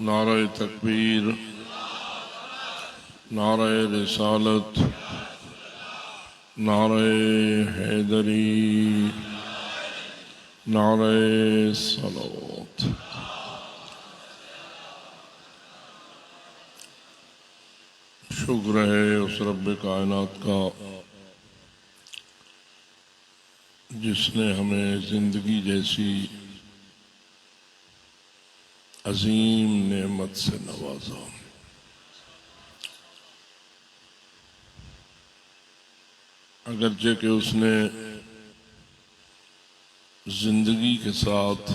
नारे तकबीर, नारे रिसालत, नारे हैदरी, नारे सलावत। शुक्र है उस रब्ब कायनात का जिसने हमें जिंदगी जैसी अजीम नेमत से नवाजा। अगरचे कि उसने जिंदगी के साथ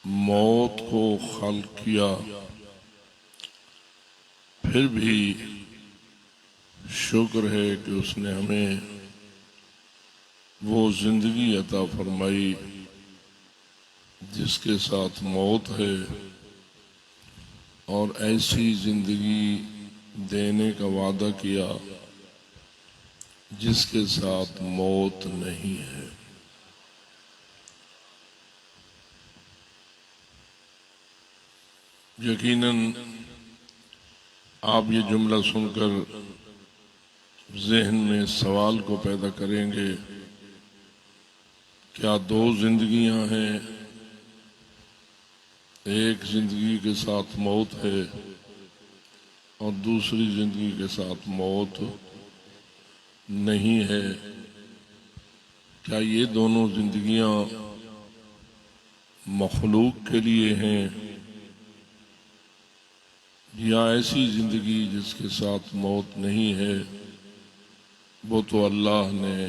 मौत को खल्क किया, फिर भी शुक्र है कि उसने हमें वो जिंदगी अता फरमाई जिसके साथ मौत है, और ऐसी जिंदगी देने का वादा किया जिसके साथ मौत नहीं है। यकीनन आप ये जुमला सुनकर जहन में सवाल को पैदा करेंगे, क्या दो जिंदगियां हैं? एक जिंदगी के साथ मौत है और दूसरी जिंदगी के साथ मौत नहीं है। क्या ये दोनों जिंदगियां मखलूक के लिए हैं, या ऐसी जिंदगी जिसके साथ मौत नहीं है वो तो अल्लाह ने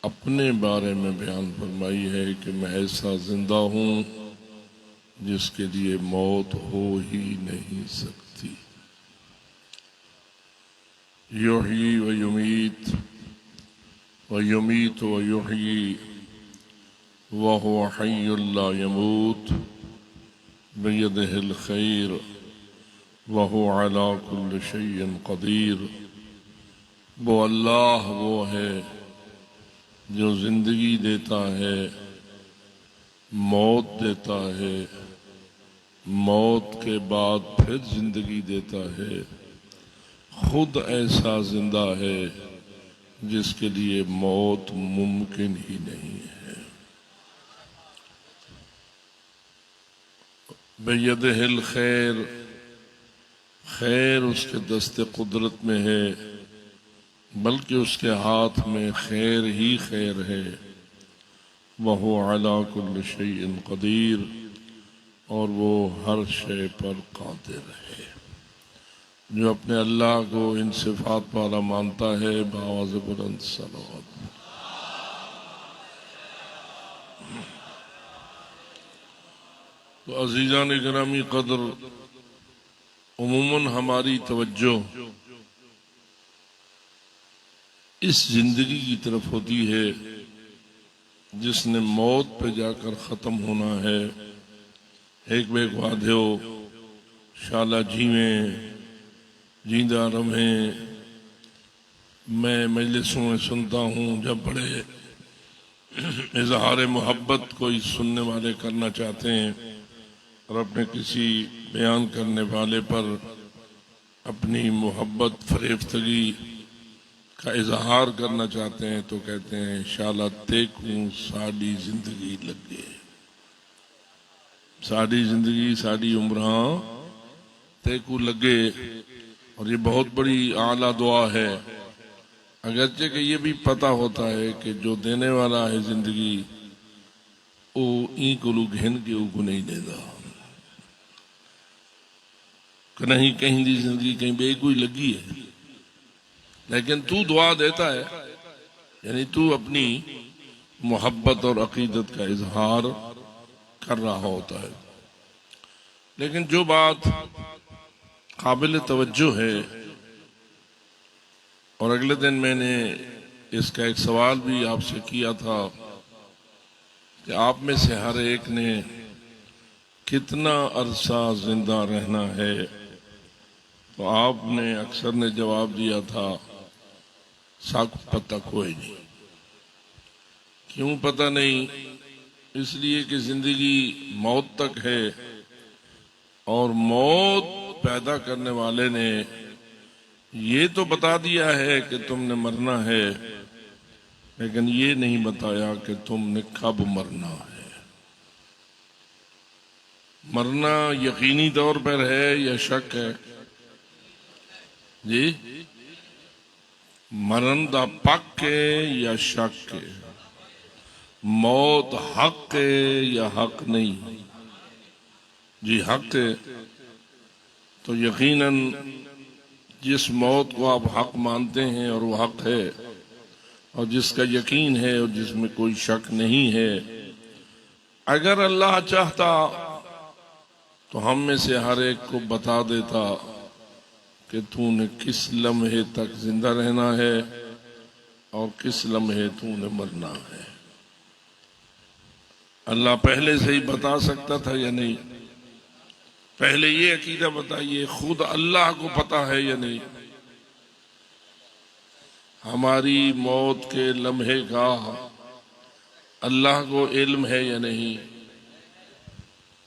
अपने बारे में बयान फरमाई है कि मैं ऐसा जिंदा हूं जिसके लिए मौत हो ही नहीं सकती। युही व युमीत व युमीत व युही व हुवा हय्युल ला यमूत बियदिहिल खैर व हुवा अला कुल्लि शैइन कदीर। वो अल्लाह वो है जो जिंदगी देता है, मौत देता है, मौत के बाद फिर जिंदगी देता है। खुद ऐसा जिंदा है जिसके लिए मौत मुमकिन ही नहीं है। बियदिहिल खैर, खैर उसके दस्ते कुदरत में है, बल्कि उसके हाथ में खैर ही खैर है। वह अला कुल्लि शैइन कदीर, और वो हर शय पर कादिर है। जो अपने अल्लाह को इन सिफात वाला मानता है, बावाज़ बुलंद सलावत। तो अजीज़ान गिरामी कदर, उमूमन हमारी तवज्जो इस जिंदगी की तरफ होती है जिसने मौत पे जाकर ख़त्म होना है, एक बेग वाध्यो शाला जीवें जींदा रहें। मैं मजलिसों में सुनता हूँ जब बड़े इजहार मोहब्बत कोई सुनने वाले करना चाहते हैं और अपने किसी बयान करने वाले पर अपनी मोहब्बत फरेफ्तगी का इजहार करना चाहते हैं तो कहते हैं शाला तेकूं साड़ी जिंदगी लगे, साड़ी जिंदगी साड़ी उम्र तेकू लगे। और ये बहुत बड़ी आला दुआ है, अगरचे कि ये भी पता होता है कि जो देने वाला है जिंदगी वो ई को घिन के ऊ को नहीं देता। कहीं कहीं दी जिंदगी कहीं बे कोई लगी है, लेकिन तू दुआ देता है, यानी तू अपनी मोहब्बत और अकीदत का इजहार कर रहा होता है। लेकिन जो बात काबिल तवज्जो है, और अगले दिन मैंने इसका एक सवाल भी आपसे किया था कि आप में से हर एक ने कितना अरसा जिंदा रहना है, तो आपने अक्सर ने जवाब दिया था साक पता कोई नहीं। क्यों पता नहीं? इसलिए कि जिंदगी मौत तक है और मौत पैदा करने वाले ने ये तो बता दिया है कि तुमने मरना है, लेकिन ये नहीं बताया कि तुमने कब मरना है। मरना यकीनी तौर पर है या शक है जी? मरण दा पक है या शक है? मौत हक है या हक नहीं? जी हक है। तो यकीनन जिस मौत को आप हक मानते हैं और वो हक है, और जिसका यकीन है और जिसमें कोई शक नहीं है, अगर अल्लाह चाहता तो हम में से हर एक को बता देता कि तूने किस लम्हे तक जिंदा रहना है और किस लम्हे तूने मरना है। अल्लाह पहले से ही बता सकता था या नहीं? पहले ये अकीदा बताइए, खुद अल्लाह को पता है या नहीं हमारी मौत के लम्हे का? अल्लाह को इल्म है या नहीं?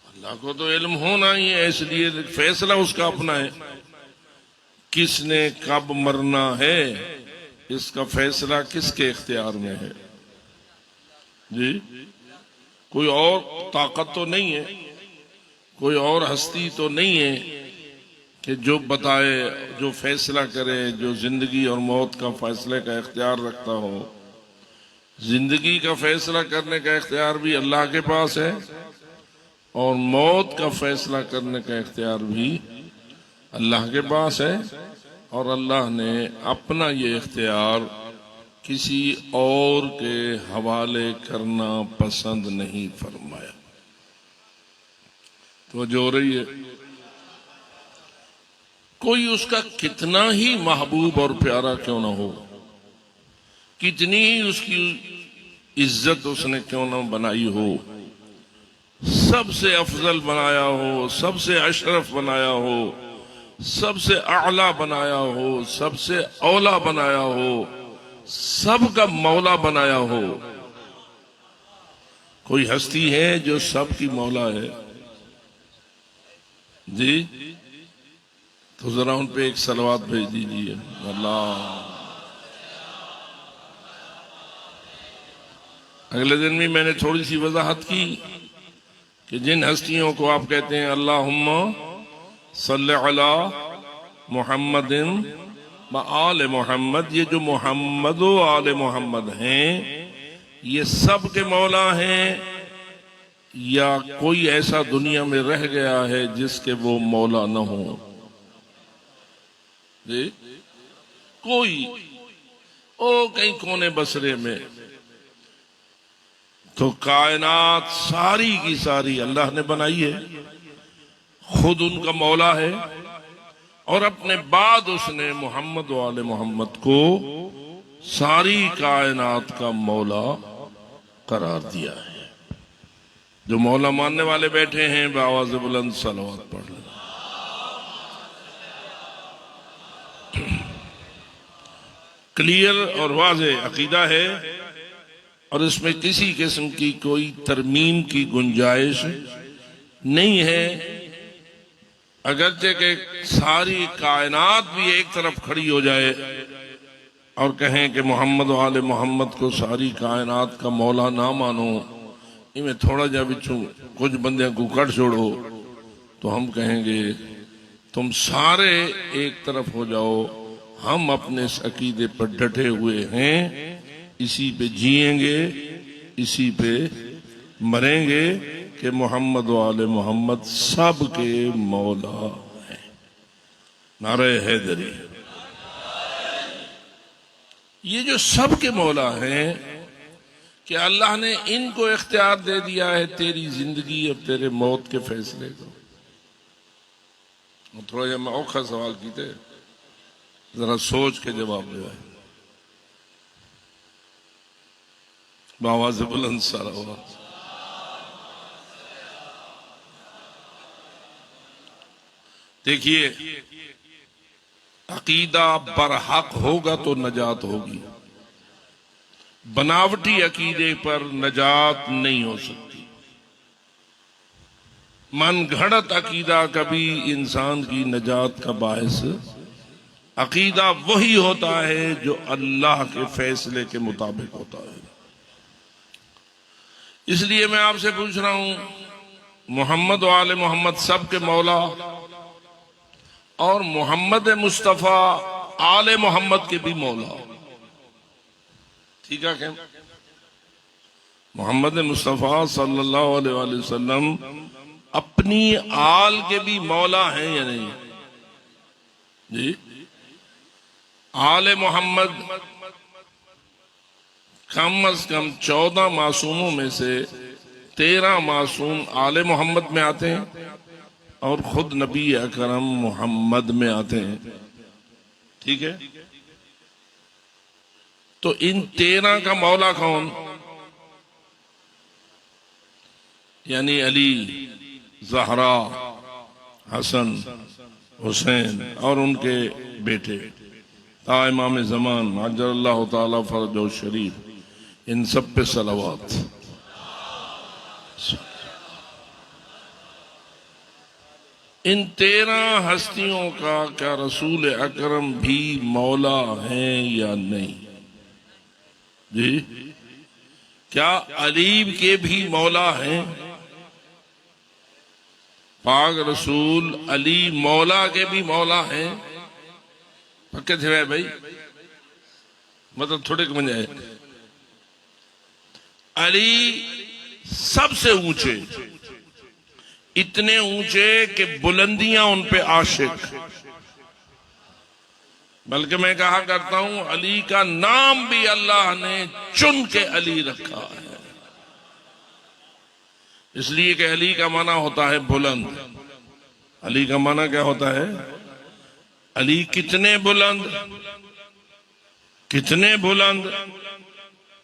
अल्लाह को तो इल्म होना ही है, इसलिए फैसला उसका अपना है। किसने कब मरना है इसका फैसला किसके इख्तियार में है जी? कोई और ताकत तो नहीं है, कोई और हस्ती तो नहीं है कि जो बताए, जो फैसला करे, जो जिंदगी और मौत का फैसले का इख्तियार रखता हो। जिंदगी का फैसला करने का इख्तियार भी अल्लाह के पास है और मौत का फैसला करने का इख्तियार भी अल्लाह के पास है, और अल्लाह ने अपना ये इख्तियार किसी और के हवाले करना पसंद नहीं फरमाया। तो जो हो रही है, कोई उसका कितना ही महबूब और प्यारा क्यों ना हो, कितनी ही उसकी इज्जत उसने क्यों ना बनाई हो, सबसे अफजल बनाया हो, सबसे अशरफ बनाया हो, सबसे आला बनाया हो, सबसे औला बनाया हो, सबका मौला बनाया हो, कोई हस्ती है जो सबकी मौला है जी? तो जरा उन पे एक सलवात भेज दीजिए। अल्लाह। अगले दिन भी मैंने थोड़ी सी वजाहत की कि जिन हस्तियों को आप कहते हैं अल्लाहुम्मा सल्ले अला मुहम्मदिन व आले मोहम्मद, ये जो मोहम्मद व आले मोहम्मद हैं, ये सब के मौला हैं या कोई ऐसा दुनिया में रह गया है जिसके वो मौला न हो जी? कोई ओ कहीं कोने बसरे में। तो कायनात सारी की सारी अल्लाह ने बनाई है, खुद उनका मौला है, और अपने बाद उसने मोहम्मद वाले मोहम्मद को सारी कायनात का मौला करार दिया है। जो मौला मानने वाले बैठे हैं बआवाज़ बुलंद सलावत पढ़ लें। क्लियर और वाज़े अकीदा है और इसमें किसी किस्म की कोई तरमीम की गुंजाइश नहीं है। अगरचे के सारी कायनात भी एक तरफ खड़ी हो जाए और कहें कि मोहम्मद वाले मोहम्मद को सारी कायनात का मौला ना मानो, इनमें थोड़ा जा बिचू कुछ बंदे को कट छोड़ो, तो हम कहेंगे तुम सारे एक तरफ हो जाओ, हम अपने इस अकीदे पर डटे हुए हैं, इसी पे जिएंगे, इसी पे मरेंगे कि मोहम्मद वाले मोहम्मद सब के मौला हैं। नारे हैदरी। ये जो सब के मौला हैं कि अल्लाह ने इनको इख्तियार दे दिया है तेरी जिंदगी और तेरे मौत के फैसले को। थोड़ा जब मैं औखा सवाल कीते, जरा सोच के जवाब दे। बावाज़ बुलंद सलावत। देखिए, अकीदा बरहक होगा तो नजात होगी, बनावटी अकीदे पर नजात नहीं हो सकती। मन घड़त अकीदा कभी इंसान की नजात का बायस अकीदा वही होता है जो अल्लाह के फैसले के मुताबिक होता है। इसलिए मैं आपसे पूछ रहा हूं, मोहम्मद वाले मोहम्मद सब के मौला और मोहम्मद मुस्तफ़ा आले मोहम्मद के भी मौला, ठीक है क्या? मोहम्मद मुस्तफ़ा सल्लल्लाहु अलैहि वसल्लम अपनी आल के भी मौला हैं या नहीं जी? आले मोहम्मद कम अज कम 14 मासूमों में से 13 मासूम आले मोहम्मद में आते हैं और खुद नबी अकरम मोहम्मद में आते हैं, ठीक है? तो इन 13 का मौला कौन? यानी अली, ज़हरा, हसन, हुसैन और उनके बेटे ता इमाम ज़मान अज्जलल्लाहु ताला फरजहु शरीफ, इन सब पे सलावत। इन 13 हस्तियों का क्या रसूल अकरम भी मौला हैं या नहीं जी? क्या अली के भी मौला हैं? पाक रसूल अली मौला के भी मौला हैं? पक्के थे भाई, मतलब थोड़े कम जाए। अली सबसे ऊंचे, इतने ऊंचे कि बुलंदियां उन पे आशिक। बल्कि मैं कहा करता हूं, अली का नाम भी अल्लाह ने चुन के अली रखा है, इसलिए कि अली का माना होता है बुलंद। अली का माना क्या होता है? अली कितने बुलंद, कितने बुलंद,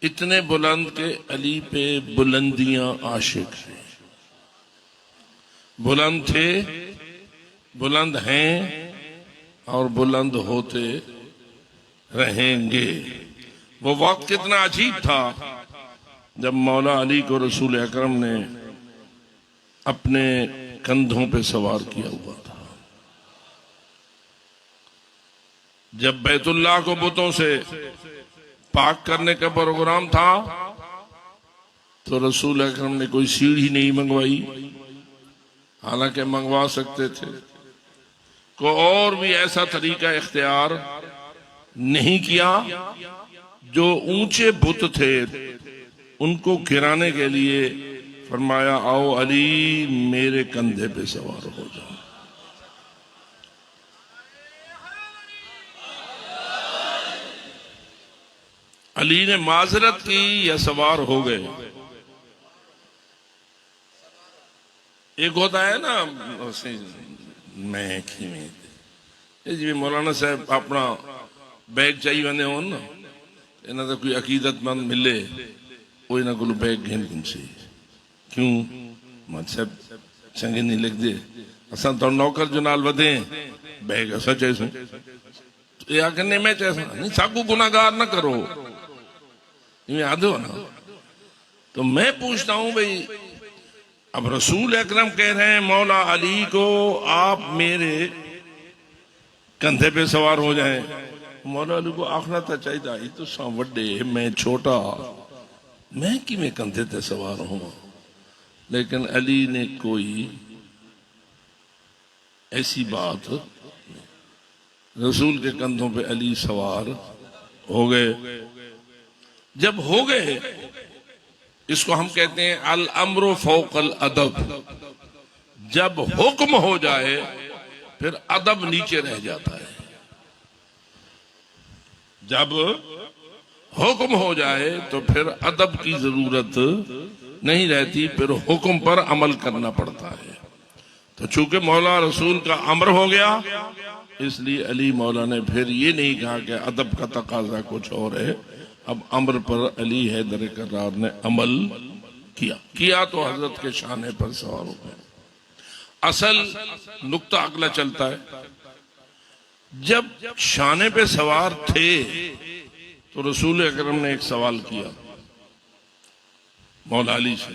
इतने बुलंद के अली पे बुलंदियां आशिक हैं। बुलंद थे, बुलंद हैं और बुलंद होते रहेंगे। वो वक्त कितना अजीब था जब मौला अली को रसूल अकरम ने अपने कंधों पे सवार किया हुआ था। जब बैतुल्लाह को बुतों से पाक करने का प्रोग्राम था तो रसूल अकरम ने कोई सीढ़ी नहीं मंगवाई, हालांकि मंगवा सकते थे। को और भी ऐसा तरीका इख्तियार नहीं किया। जो ऊंचे बुत थे उनको गिराने के लिए फरमाया, आओ अली मेरे कंधे पे सवार हो जाओ। अली ने माजरत की या सवार हो गए? एक होता है ना मैं जी मौलाना साहब अपना बैग चाहिए वंदे हो ना, इन्होंने कोई अकीदतमंद मिले वो इन्होंने को बैग घेन से क्यों मुझसे चंगे नहीं लिख दे असा तो नौकर जो नाल वधे बैग असा चैसू तो या करने मैं चैसा नहीं साकू गुनाहगार न करो ये याद हो ना। तो मैं पूछता हूं भाई अब रसूल अकरम कह रहे हैं मौला अली को आप मेरे कंधे पे सवार हो जाएं, मौला अली को आखना तो चाहिए ये तो सा वड्डे मैं छोटा मैं कि मैं कंधे ते सवार हूं। लेकिन अली ने कोई ऐसी बात रसूल के कंधों पे अली सवार हो गए। जब हो गए इसको हम कहते हैं अल अम्रो फौकल अदब। जब हुक्म हो जाए फिर अदब नीचे रह जाता है। जब हुक्म हो जाए तो फिर अदब की जरूरत नहीं रहती, फिर हुक्म पर अमल करना पड़ता है। तो चूंकि मौला रसूल का अमर हो गया इसलिए अली मौला ने फिर ये नहीं कहा कि अदब का तकाजा कुछ और है, अब अमर पर अली हैदर करार ने अमल किया तो हजरत के शाने पर सवार हो गए। असल नुक्ता अगला चलता है, जब शाने पे सवार थे तो रसूल अकरम ने एक सवाल किया मौला अली से,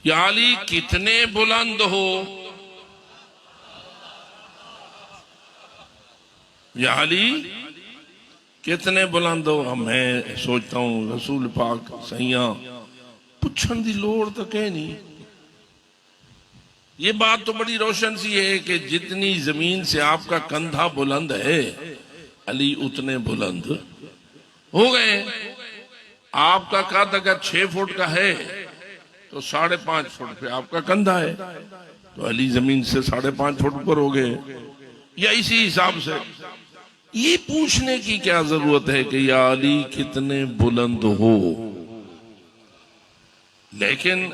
या अली कितने बुलंद हो, या अली कितने बुलंद हो। मैं सोचता हूं रसूल पाक सैया पुछण दी लोड़ तो कह नहीं। ये बात तो बड़ी रोशन सी है कि जितनी जमीन से आपका कंधा बुलंद है अली उतने बुलंद हो गए। आपका कद अगर 6 फुट का है तो 5.5 फुट पे आपका कंधा है, तो अली जमीन से 5.5 फुट ऊपर हो गए। या इसी हिसाब से ये पूछने की क्या जरूरत है कि या अली कितने बुलंद हो। लेकिन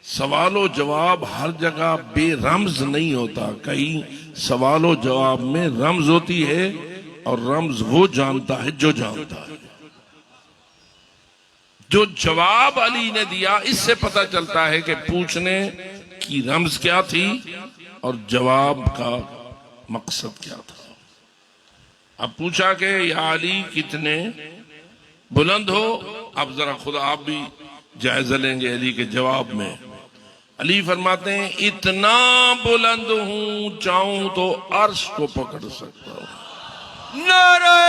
सवालो जवाब हर जगह बेरमज नहीं होता, कहीं सवालो जवाब में रमज होती है और रमज वो जानता है जो जानता है। जो जवाब अली ने दिया इससे पता चलता है कि पूछने की रमज क्या थी और जवाब का मकसद क्या था। अब पूछा कि या अली कितने बुलंद हो, अब जरा खुद आप भी जायजा लेंगे अली के जवाब में। अली फरमाते हैं इतना बुलंद हूं चाहूं तो अर्श को पकड़ सकता हूं। नारे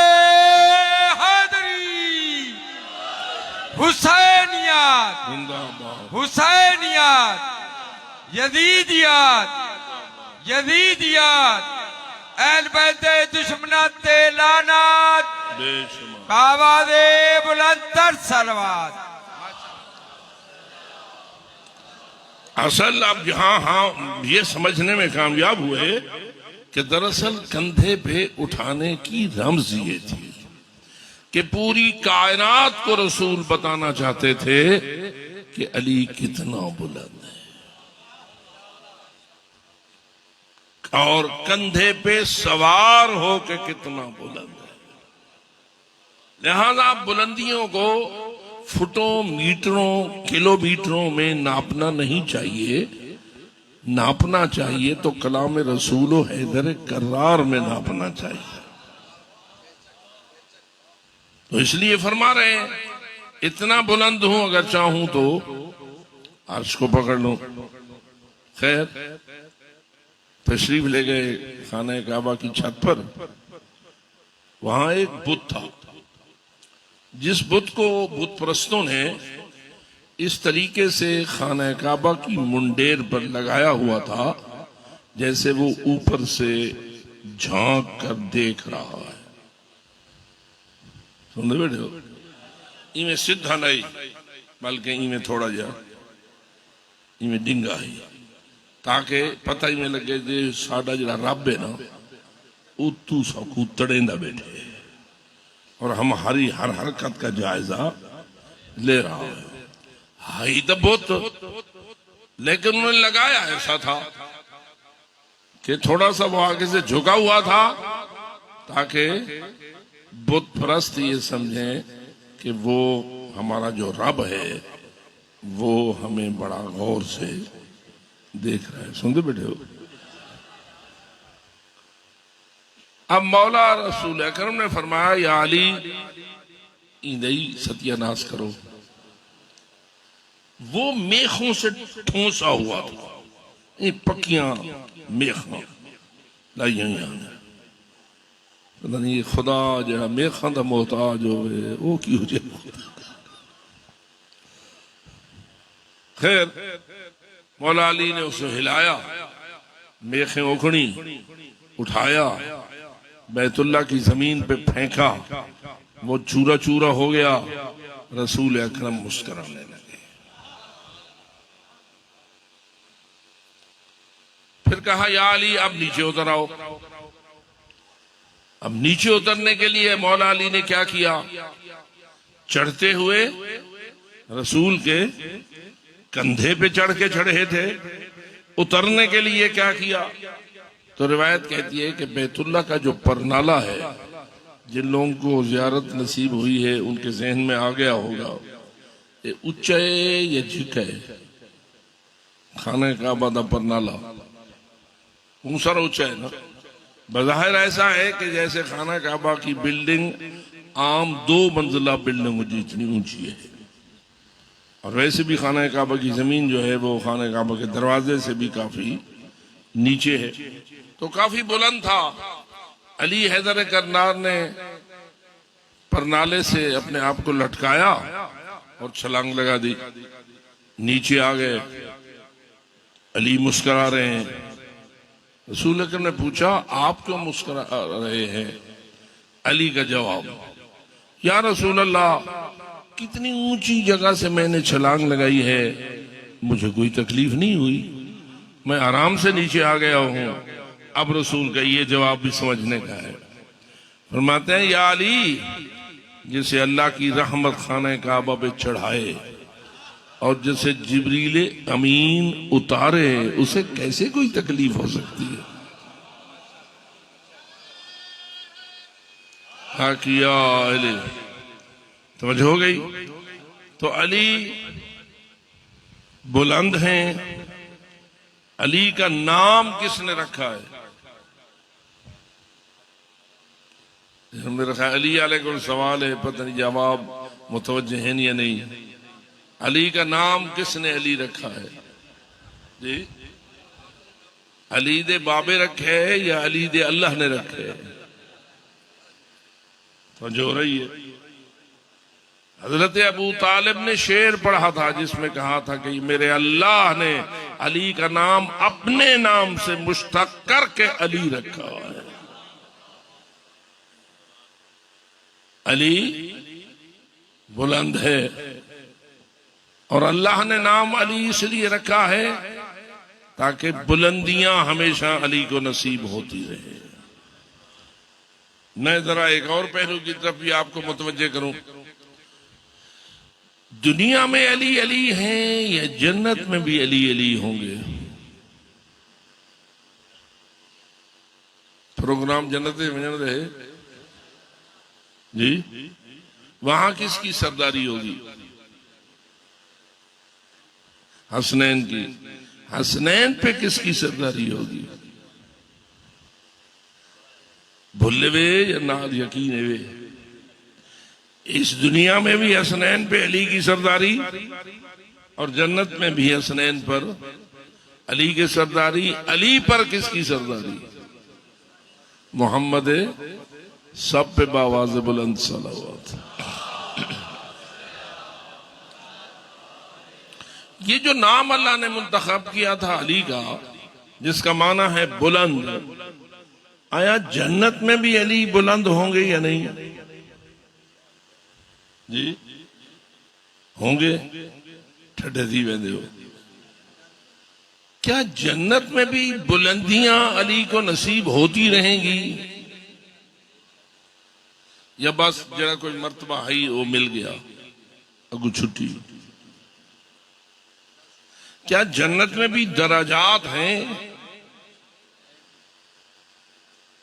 हैदरी हुसैनियत जिंदाबाद हुसैनियत यजीदियत यजीदियत अहल बैत दुश्मनात लानत बेशुमार आवाज़े बुलंद सलवात। असल अब यहां ये समझने में कामयाब हुए कि दरअसल कंधे पे उठाने की रमज ये थी कि पूरी कायनात को रसूल बताना चाहते थे कि अली कितना बुलंद है और कंधे पे सवार हो के कितना बुलंद है। लिहाजा बुलंदियों को फुटों मीटरों किलोमीटरों में नापना नहीं चाहिए, नापना चाहिए तो कलाम रसूल हैदर करार में नापना चाहिए। तो इसलिए फरमा रहे हैं इतना बुलंद हूं अगर चाहूं तो अर्श को पकड़ लूं। खैर तशरीफ ले गए खाना काबा की छत पर, वहां एक बुत था जिस बुत को बुत परस्तों ने इस तरीके से खाना काबा की मुंडेर पर लगाया हुआ था जैसे वो ऊपर से झांक कर देख रहा है। सुन बैठे हो, इमें सीधा नहीं बल्कि इमें थोड़ा जा इमें डिंगा है ताकि पता ही में लगे जे साडा जरा रब है ना उतू सकू तड़ेंदा बैठे और हमारी हर हरकत का जायजा ले रहा है। हाई तो बहुत, लेकिन उन्होंने लगाया ऐसा था कि थोड़ा सा वो आगे से झुका हुआ था ताकि बुत परस्त ये समझे कि वो हमारा जो रब है वो हमें बड़ा गौर से देख रहा है। सुनते बैठे हो। अब मौला रसूल अकरम ने फरमाया, या अली ईंदई सत्यानाश करो। वो मेखों से ठोंसा हुआ था, ये पक्कियां मेखा लाइया पता नहीं खुदा जरा मेखा का मोहताज होवे वो की हो जाए। खैर मौला अली ने उसे हिलाया, मेखें उखड़ी, उठाया, बैतुल्ला की जमीन पे फेंका, वो चूरा चूरा हो गया। रसूल अकरम मुस्कुराने लगे। फिर कहा, या अली अब नीचे उतर आओ। अब नीचे उतरने के लिए मौला अली ने क्या किया, चढ़ते हुए रसूल के कंधे पे चढ़ के चढ़े थे। उतरने के लिए क्या किया, तो रिवायत कहती है कि बैतुल्ला का जो परनाला है, जिन लोगों को जियारत नसीब हुई है उनके जहन में आ गया होगा, ये उच्चा है या झिक है। खाने काबा दा परनाला ऊंचा ऊंचा है ना। बज़ाहिर ऐसा है कि जैसे खाना काबा की बिल्डिंग आम 2 मंजिला बिल्डिंग जितनी ऊंची है, और वैसे भी खाना काबा की जमीन जो है वो खाना काबा के दरवाजे से भी काफी नीचे है, तो काफी बुलंद था। अली हैदर करनार ने परनाले से अपने आप को लटकाया और छलांग लगा दी, नीचे आ गए। अली मुस्कुरा रहे हैं। रसूल अकरम ने पूछा, आप क्यों मुस्कुरा रहे हैं? अली का जवाब, या रसूल अल्लाह, कितनी ऊंची जगह से मैंने छलांग लगाई है, मुझे कोई तकलीफ नहीं हुई, मैं आराम से नीचे आ गया हूं। अब रसूल का ये जवाब भी समझने का है। फरमाते हैं, या अली, जिसे अल्लाह की रहमत खाने काबा पे चढ़ाए और जिसे जिब्रील अमीन उतारे, उसे कैसे कोई तकलीफ हो सकती है? हाँ किया अली, समझ हो गई। तो अली बुलंद हैं। अली का नाम किसने रखा है? मेरा ख्याल अली अलैहि सवाल है, पता नहीं जवाब मुतवज्जे हैं या नहीं। अली का नाम किसने अली रखा है जी? अली दे बाबे रखे है या अली दे अल्लाह ने रखे है? समझ हो रही है। हजरत अबू तालिब ने शेर पढ़ा था जिसमें कहा था कि मेरे अल्लाह ने अली का नाम अपने नाम से मुश्तक करके अली रखा है। अली बुलंद है और अल्लाह ने नाम अली इसलिए रखा है ताकि बुलंदियां हमेशा अली को नसीब होती रहे। मैं जरा एक और पहलू की तरफ भी आपको मुतवज्जे करूं। दुनिया में अली अली हैं या जन्नत में भी अली अली होंगे? प्रोग्राम जन्नत में रहे जी, वहां किसकी सरदारी होगी? हसनैन की। हसनैन पे किसकी सरदारी होगी? भुल्ले वे या नाल यकीन वे? इस दुनिया में भी हसनैन पे अली की सरदारी और जन्नत में भी हसनैन पर अली की सरदारी। अली पर किसकी सरदारी? मोहम्मद सब पे बावाज़ बुलंद सलावत। ये जो नाम अल्लाह ने मुंतखब किया था अली का, जिसका माना है बुलंद, आया जन्नत में भी अली बुलंद होंगे या नहीं जी? होंगे। ठड्डे दी वेंदे हो। क्या जन्नत में भी बुलंदियां अली को नसीब होती रहेंगी या बस जरा कोई मर्तबा है वो मिल गया अगू छुट्टी? क्या जन्नत में भी दराजात हैं?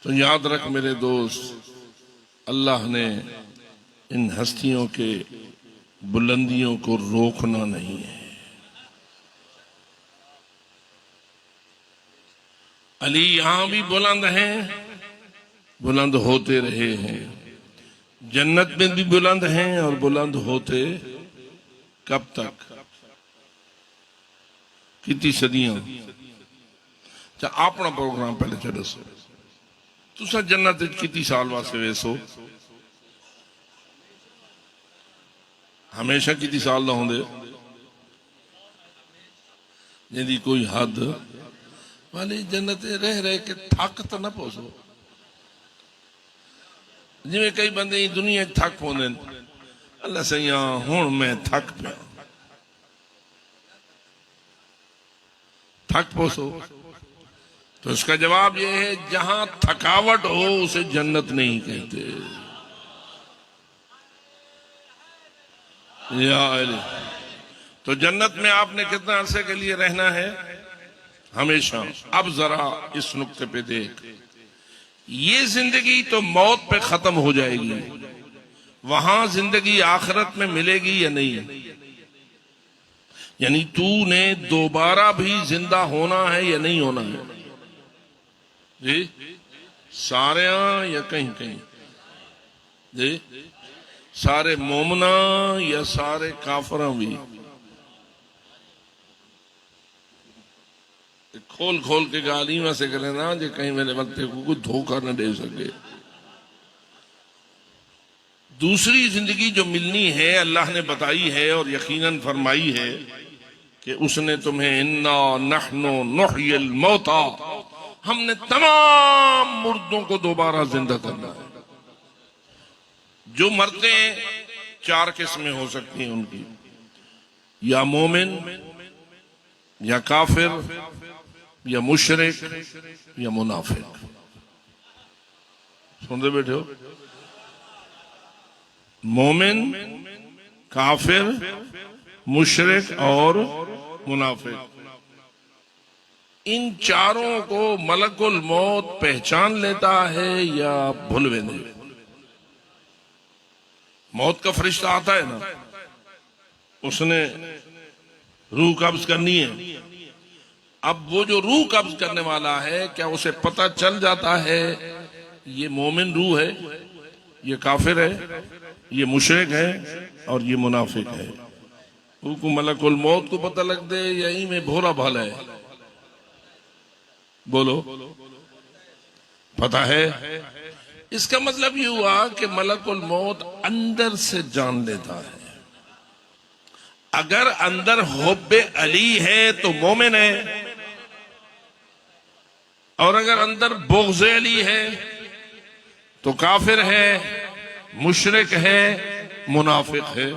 तो याद रख मेरे दोस्त, अल्लाह ने इन हस्तियों के बुलंदियों को रोकना नहीं है। अली यहां भी बुलंद हैं, बुलंद होते रहे हैं, जन्नत में भी बुलंद हैं और बुलंद होते कब तक, कितनी सदियां। अच्छा अपना प्रोग्राम पहले चलो सो तुसा जन्नत कितनी साल वास्ते वेसो, हमेशा कितनी साल का होंगे, जिंदी कोई हद वाली जन्नत रह रह के थक तो ना पहुंचो। जिमें कई बंदे दुनिया थक पौंदे, अल्लाह सैया हुण मैं थक पिया, थक पहुंचो। तो इसका जवाब यह है जहां थकावट हो उसे जन्नत नहीं कहते। या अली तो जन्नत में आपने कितना अरसे के लिए रहना है, हमेशा। अब जरा इस नुक्ते पे देख, ये जिंदगी तो मौत पे खत्म हो जाएगी, वहां जिंदगी आखिरत में मिलेगी या नहीं, यानी तूने दोबारा भी जिंदा होना है या नहीं होना है जी, सारे या कहीं कहीं जी, सारे मोमना या सारे काफरा भी। खोल खोल के गाली में से करें ना जो कहीं मेरे वक्त को धोखा न दे सके। दूसरी जिंदगी जो मिलनी है अल्लाह ने बताई है और यकीनन फरमाई है कि उसने तुम्हें इन्ना नहनु नुह्यिल मौता, हमने तमाम मुर्दों को दोबारा जिंदा करना है। जो मरते हैं चार किस्में हो सकती हैं उनकी, या मोमिन या काफिर या मुशरिक या मुनाफिक। सुनते बैठे हो, मोमिन, काफिर, मुशरिक और मुनाफिक, इन चारों को मलकुल मौत पहचान लेता है या भूलवे नहीं। मौत का फरिश्ता आता है ना, उसने रूह कब्ज करनी है। अब वो जो रूह कब्ज करने वाला है, क्या उसे पता चल जाता है ये मोमिन रूह है, ये काफिर है, ये मुशरिक है और ये मुनाफिक है? को मलकुल मौत को पता लग दे यही में भोला भाला है? बोलो, पता है? इसका मतलब ये हुआ कि मलकुल मौत अंदर से जान लेता है। अगर अंदर हुब्बे अली है तो मोमिन है, और अगर अंदर बुग़्ज़े अली है तो काफिर है, मुशरिक है, मुनाफिक है।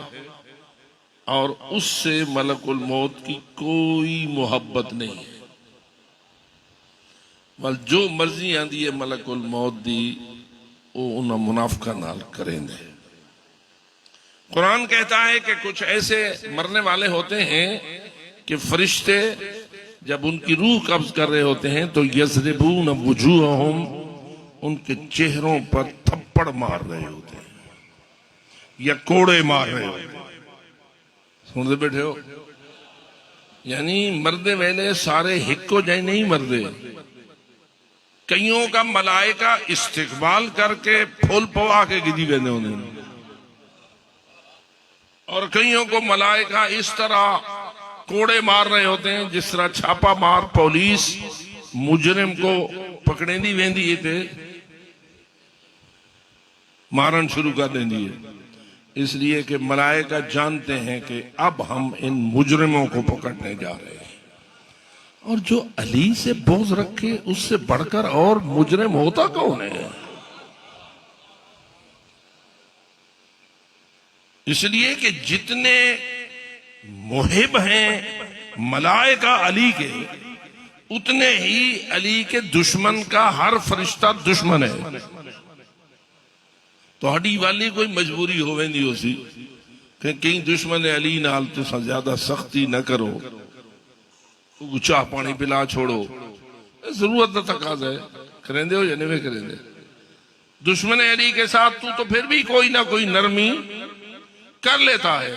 और उससे मलकुल मौत की कोई मोहब्बत नहीं है। बल जो मर्जी आंदी है मलकुल मौत दी वो उन मुनाफिका नाल करेंगे। कुरान कहता है कि कुछ ऐसे मरने वाले होते हैं कि फरिश्ते जब उनकी रूह कब्ज कर रहे होते हैं तो यज़रिबून वुजूहहुम, उनके चेहरों पर थप्पड़ मार रहे होते हैं या कोड़े मार रहे होते हैं। सुनते बैठे हो? यानी मरदे वेले सारे हिक्को जाए नहीं मरदे। कईयों का मलाइका इस्तिकबाल करके फूल पवा के गिदी वेंदे होंदे, और कईयों को मलाइका इस तरह कोड़े मार रहे होते हैं जिस तरह छापा मार पुलिस मुजरिम को पकड़ेंदी वेंदी है ते मारन शुरू कर देंदी है। इसलिए कि मलाइका जानते हैं कि अब हम इन मुजरिमों को पकड़ने जा रहे हैं। और जो अली से बोझ रखे उससे बढ़कर और मुजरिम होता कौन है? इसलिए कि जितने मुहिब हैं मलाइका अली के, उतने ही अली के दुश्मन का हर फरिश्ता दुश्मन है। तो हडी वाली कोई मजबूरी होवेंदी होसी कि कई दुश्मन अली नाल तुसा ज्यादा सख्ती न करो, चाह पानी पिला छोड़ो, जरूरत का तकाजा है, करेंदे हो या नहीं करेंदे? दुश्मन अली के साथ तू तो फिर भी कोई ना कोई नरमी कर लेता है,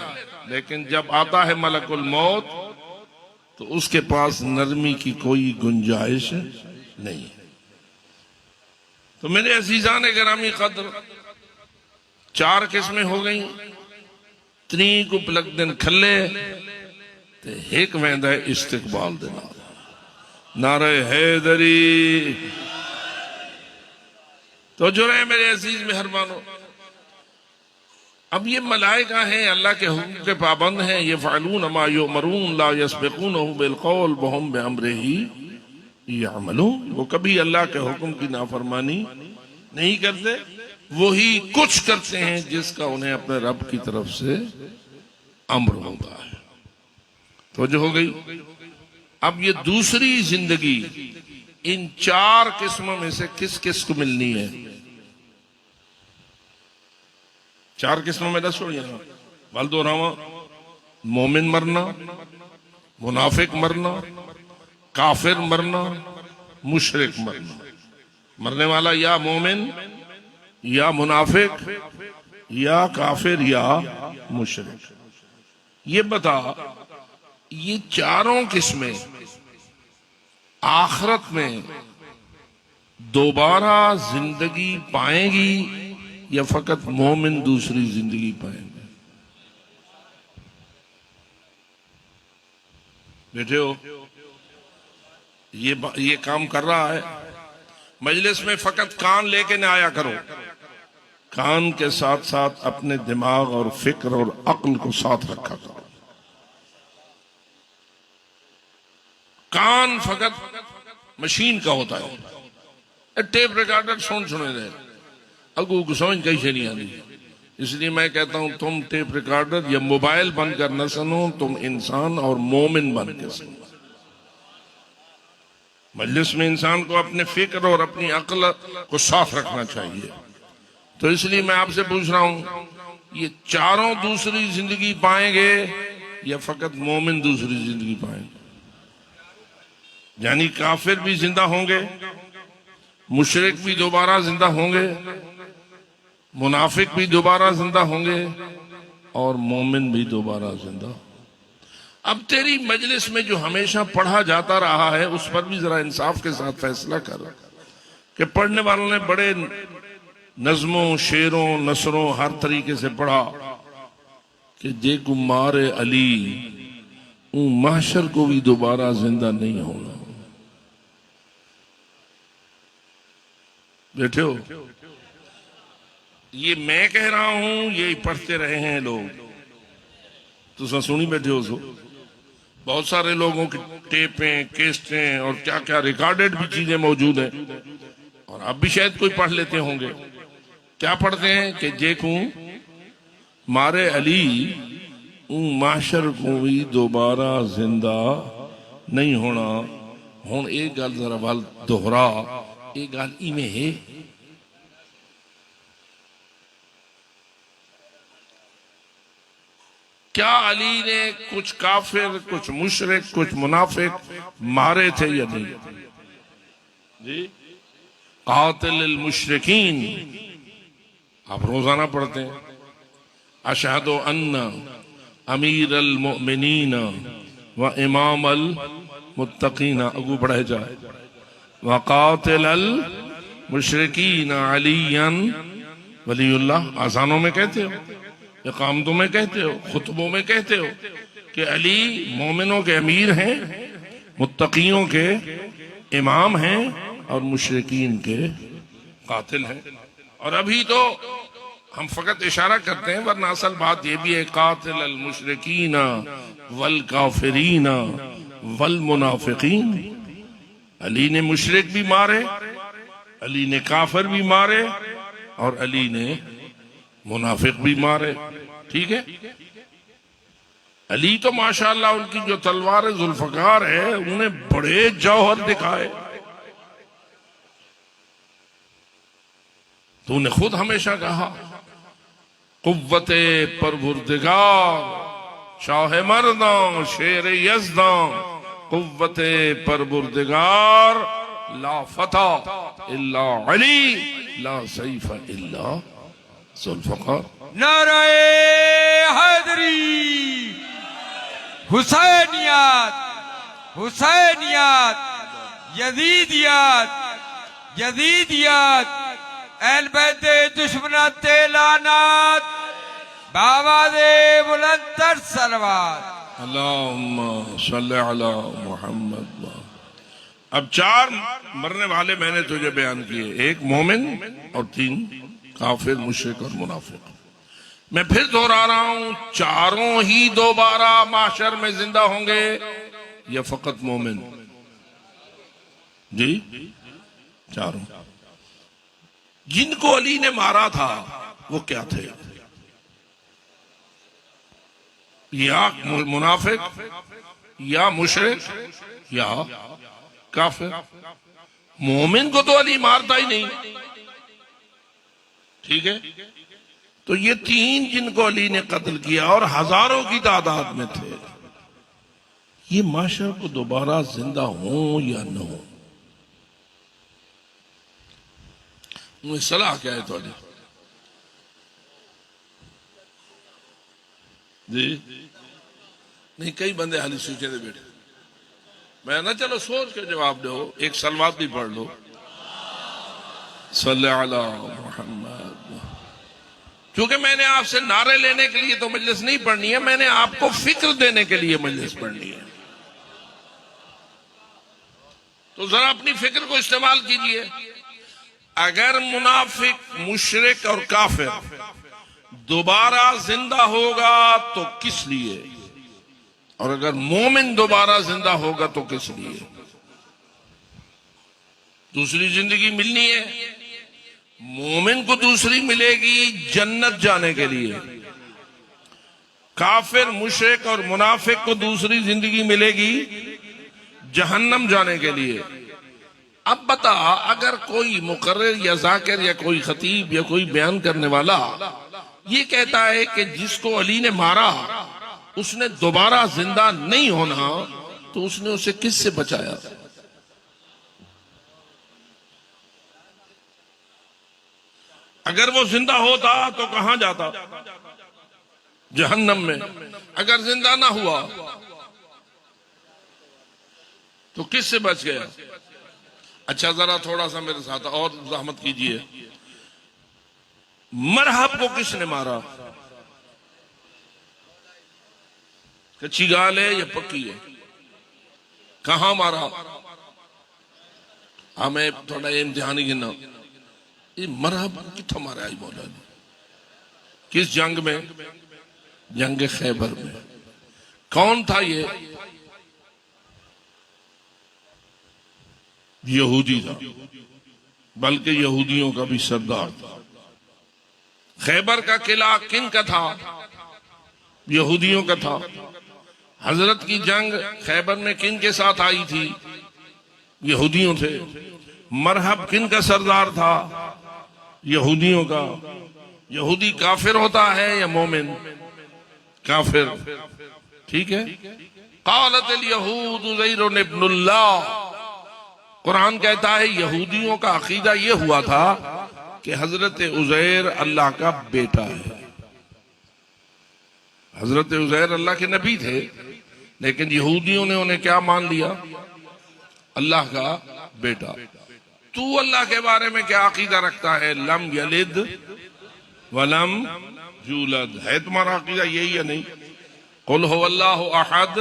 लेकिन जब आता है मलकुल मौत तो उसके पास नरमी की कोई गुंजाइश नहीं। तो मेरे अजीजान गिरामी कद्र, 4 किस्में हो गई। त्री को पलक दिन खले ते एक वेंदा है इस्तिकबाल दे नाल, नारे हैदरी। तो जो रहे मेरे अजीज मेहरबानों, अब ये मलाइका हैं, अल्लाह के हुक्म के पाबंद हैं। ये फ़अलून मा युमरून ला यस्बिकूनहु बिलक़ौल वहुम बिअम्रिही यअमलून। वो कभी अल्लाह के हुक्म की नाफरमानी नहीं करते, वही कुछ करते हैं जिसका उन्हें अपने रब की तरफ से अम्र होता है। तो जो हो गई। अब ये दूसरी जिंदगी इन 4 किस्मों में से किस किस को मिलनी है? 4 किस्मों में दस हो यहाँ वाल दो रावा। मोमिन मरना, मुनाफिक मरना, काफिर मरना, मुशरिक मरना। मरने वाला या मोमिन या मुनाफिक या काफिर या मुशरिक। ये बता, ये चारों किस्में आखिरत में दोबारा जिंदगी पाएंगी या फकत मोमिन दूसरी जिंदगी पाएंगे? बैठे हो, ये काम कर रहा है। मजलिस में फकत कान लेके ना आया करो, कान के साथ साथ अपने दिमाग और फिक्र और अक्ल को साथ रखा करो। कान फकत मशीन का होता है, टेप रिकॉर्डर सुने दे अगू समझ कैसे नहीं आती। इसलिए मैं कहता हूं तुम टेप रिकॉर्डर या मोबाइल बंद कर न सुनो, तुम इंसान और मोमिन बन के सुनो। मजलिस में इंसान को अपने फिक्र और अपनी अक्ल को साफ रखना चाहिए। तो इसलिए मैं आपसे पूछ रहा हूं, ये चारों दूसरी जिंदगी पाएंगे या फकत मोमिन दूसरी जिंदगी पाएंगे? यानी काफिर भी जिंदा होंगे, मुशरिक भी दोबारा जिंदा होंगे, मुनाफिक भी दोबारा जिंदा होंगे और मोमिन भी दोबारा जिंदा। अब तेरी मजलिस में जो हमेशा पढ़ा जाता रहा है उस पर भी जरा इंसाफ के साथ फैसला कर कि पढ़ने वालों ने बड़े नज्मों, शेरों, नसरों हर तरीके से पढ़ा कि जे को मारे अली महशर को भी दोबारा जिंदा नहीं होना। बैठे हो, ये मैं कह रहा हूं, ये पढ़ते रहे हैं लोग, तो सुनी बैठे हो। सो बहुत सारे लोगों की टेपें, केस्टें और क्या क्या रिकॉर्डेड भी चीजें मौजूद हैं, और अब भी शायद कोई पढ़ लेते होंगे। क्या पढ़ते हैं कि जेकू मारे अली माशर को भी दोबारा जिंदा नहीं होना। हुण एक गल जरा वाल दोहरा, एक गल इवें है क्या अली ने कुछ काफिर, कुछ मुशरिक, कुछ मुनाफिक मारे थे या नहीं? जी, कातिल मुशरिकीन आप रोजाना पढ़ते हैं, अशहदु अन्ना अमीर अल मोमिनीन व इमाम अल मुत्तकीन, अगू बढ़े जाए, व कातिल अल मुशरिकीन अलीयन वलीउल्लाह। आजानों में कहते हो, इकामतों में कहते हो, खुतबों में कहते हो कि अली मोमिनों के अमीर हैं, मुत्तकियों के इमाम हैं और मुशरिकीन के कातिल हैं। और अभी तो हम फकत इशारा करते हैं, वरना असल बात यह भी है कातिल अल मुशरिकीन वल काफिरीन वल मुनाफिकीन। अली ने मुशरिक भी मारे, अली ने काफिर भी मारे और अली ने मुनाफिक भी मारे। ठीक है, अली तो माशाअल्लाह उनकी जो तलवार जुल्फकार है उन्हें बड़े जौहर दिखाए। तूने खुद हमेशा कहा कुव्वते परवरदिगार शाह मर्दां शेर यज़दां, कुव्वते परवरदिगार ला फता इल्ला अली ला सैफ इल्ला जुल्फकार। नाराए हैदरी, हुसैनियत, हुसैनियत, यजीदियत यजीदियत अहल बैत दुश्मनात लानत बाबा दे बुलंदर सलवात अल्लाहुम्मा सल्ली अला मुहम्मद। अब 4 मरने वाले मैंने तुझे बयान किए, 1 मोमिन और 3 काफिर, मुशरिक और मुनाफिक। मैं फिर दोहरा रहा हूं, चारों ही दोबारा माशर में जिंदा होंगे या फकत मोमिन? जी, चारों। जिनको अली ने मारा था वो क्या थे? या मुनाफिक, या मुशरिक, या काफिर। मोमिन को तो अली मारता ही नहीं, ठीक है? तो ये 3 जिनको अली ने कत्ल किया और हजारों की तादाद में थे, ये माशर को दोबारा जिंदा हो या न हो? सलाह क्या है थोड़ी? जी नहीं, कई बंदे हाली सोचे दे बैठे। मैं ना, चलो सोच के जवाब दो, एक सलवात भी पढ़ लो, सल्लल्लाहु अलैहि मुहम्मद। क्योंकि मैंने आपसे नारे लेने के लिए तो मजलिस नहीं पढ़नी है, मैंने आपको फिक्र देने के लिए मजलिस पढ़नी है। तो जरा अपनी फिक्र को इस्तेमाल कीजिए। अगर मुनाफिक, मुशरिक और काफिर दोबारा जिंदा होगा तो किस लिए, और अगर मोमिन दोबारा जिंदा होगा तो किस लिए? दूसरी जिंदगी मिलनी है। मोमिन को दूसरी मिलेगी जन्नत जाने के लिए, काफिर, मुशरिक और मुनाफिक को दूसरी जिंदगी मिलेगी जहन्नम जाने के लिए। अब बता, अगर कोई मुकर्रिर या जाकिर या कोई खतीब या कोई बयान करने वाला ये कहता है कि जिसको अली ने मारा उसने दोबारा जिंदा नहीं होना, तो उसने उसे किससे बचाया? अगर वो जिंदा होता तो कहां जाता? जहन्नम में। अगर जिंदा ना हुआ तो किससे बच गया? अच्छा, जरा थोड़ा सा मेरे साथ और जहमत कीजिए। मरहब को किसने मारा? कच्ची गाल है या पक्की है? कहां मारा? हमें थोड़ा इम्तिहानी गिनना, ये मरहब कितना मारा है मौला ने? किस जंग में? जंग खैबर में। कौन था ये? यहूदी था, बल्कि यहूदियों का भी सरदार था। खैबर का किला किन का था? यहूदियों का था। हजरत की जंग खैबर में किन के साथ आई थी? यहूदियों थे। मरहब किन का सरदार था? यहूदियों का। यहूदी काफिर होता है या मोमिन? काफिर, ठीक है। क़ालतिल यहूद उज़ैर इब्नुल्लाह। कुरान कहता है यहूदियों का अकीदा यह हुआ था कि हजरत उज़ैर अल्लाह का बेटा है। हजरत उज़ैर अल्लाह के नबी थे, लेकिन यहूदियों ने उन्हें क्या मान लिया? अल्लाह का बेटा। तू अल्लाह के बारे में क्या अकीदा रखता है? लम यलिद वलम यूलद। है तुम्हारा अकीदा यही या नहीं? कुल हुवल्लाहु अहद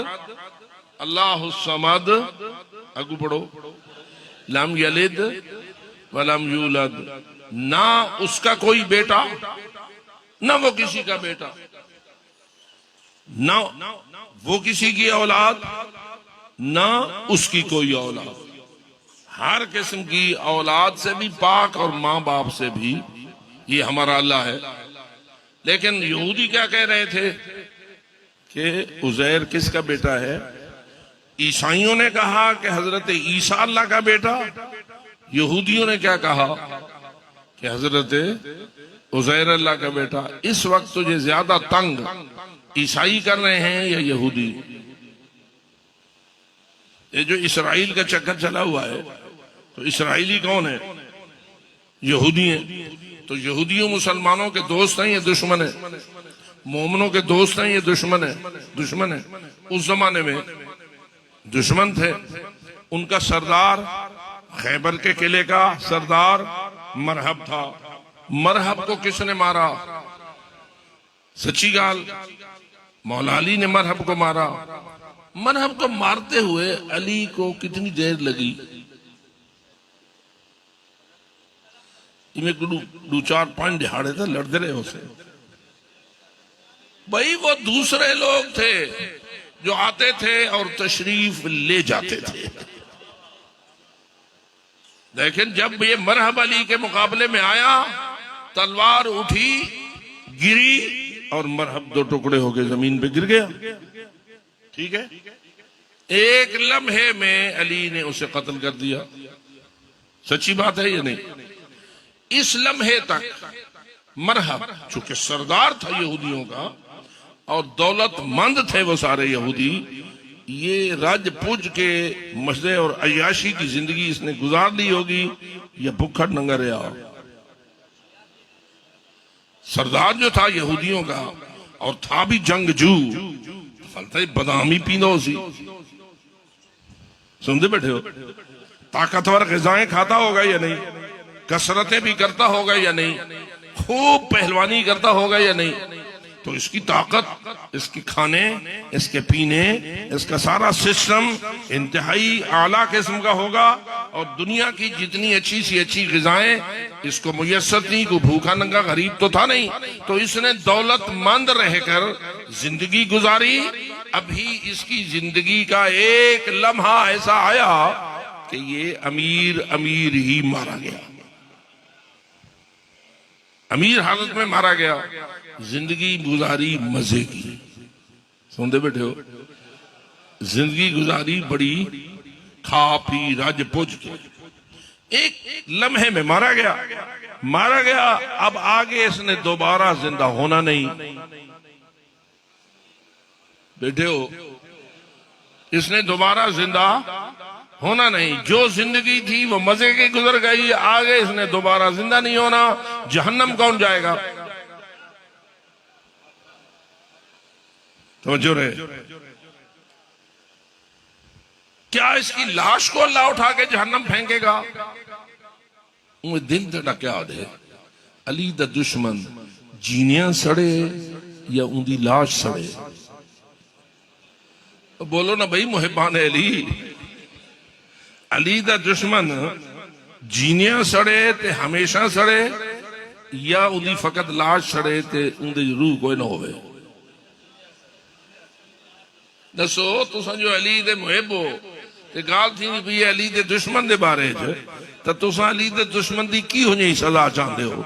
अल्लाहुस समद। आगे पढ़ो। लम यलिद वलम यूलद। ना उसका कोई बेटा, ना वो किसी का बेटा, ना वो किसी की औलाद, ना उसकी कोई औलाद। हर किस्म की औलाद से भी पाक और मां बाप से भी। ये हमारा अल्लाह है। लेकिन यहूदी क्या कह रहे थे कि उज़ैर किसका बेटा है? ईसाइयों ने कहा कि हजरत ईसा अल्लाह का बेटा। यहूदियों ने क्या कहा कि हजरत उज़ैर अल्लाह का बेटा। इस वक्त तुझे ज्यादा तंग ईसाई कर रहे हैं या यहूदी? ये जो इसराइल का चक्कर चला हुआ है, तो इसराइली कौन है? यहूदी हैं। तो यहूदियों मुसलमानों के दोस्त हैं या दुश्मन है? मोमनों के दोस्त हैं या दुश्मन है? दुश्मन है। उस जमाने में दुश्मन थे। उनका सरदार खैबर के किले का सरदार मरहब था। मरहब को किसने मारा? सच्ची गाल, मौला अली ने मरहब को मारा। मरहब को मारते हुए अली को कितनी देर लगी? इनमें दो चार पांच दिहाड़े थे, लड़ते रहे उसे। भाई वो दूसरे लोग थे जो आते थे और तशरीफ ले जाते थे, लेकिन जब ये मरहब अली के मुकाबले में आया, तलवार उठी, गिरी और मरहब दो टुकड़े हो गए, जमीन पे गिर गया। ठीक है, एक लम्हे में अली ने उसे कत्ल कर दिया। सच्ची बात है या नहीं? इस लम्हे तक मरहब चूंकि सरदार था यहूदियों का और दौलतमंद थे वो सारे यहूदी, ये राजपूज के मजे और अय्याशी की जिंदगी इसने गुजार ली होगी या भुक्खड़ नंगा रहा। सरदार जो था यहूदियों का और था भी जंगजू, फलते बदामी पीनो सी, सुनते बैठे हो, ताकतवर ग़िज़ाएं खाता होगा या नहीं, कसरतें भी करता होगा या नहीं, खूब पहलवानी करता होगा या नहीं, तो इसकी ताकत, इसकी खाने, इसके पीने, इसका सारा सिस्टम इंतहाई आला किस्म का होगा। और दुनिया की जितनी अच्छी सी अच्छी ग़िज़ाएं इसको मुयस्सर थी, को भूखा नंगा गरीब तो था नहीं, तो इसने दौलतमंद रहकर जिंदगी गुजारी। अभी इसकी जिंदगी का एक लम्हा ऐसा आया कि ये अमीर अमीर ही मारा गया, अमीर हालत में मारा गया। जिंदगी गुजारी मजे की, सुनते बैठे हो, जिंदगी गुजारी बड़ी खा पी रज पुज के, एक लम्हे में मारा गया, मारा गया। अब आगे इसने दोबारा जिंदा होना नहीं। बैठे हो, इसने दोबारा जिंदा होना नहीं। जो जिंदगी थी वो मजे की गुजर गई, आगे इसने दोबारा जिंदा नहीं होना। जहन्नम कौन जाएगा? तो जो रहे, क्या इसकी लाश को अल्लाह उठा के जहन्नम फेंकेगा? दिल तेरा क्या दे अली दा दुश्मन जीनिया सड़े या उनकी लाश सड़े? तो बोलो ना भाई, मुहिबान अली, अली दा दुश्मन जीनिया सड़े ते हमेशा सड़े या उनकी फकत लाश सड़े ते उनकी रूह कोई ना होवे? दसो तुसा जो अली दे मुहिब हो ते गाल थी भी अली दे दुश्मन दे बारे च, तो तुसा अली दे दुश्मन दी की होनी सजा चाहते हो?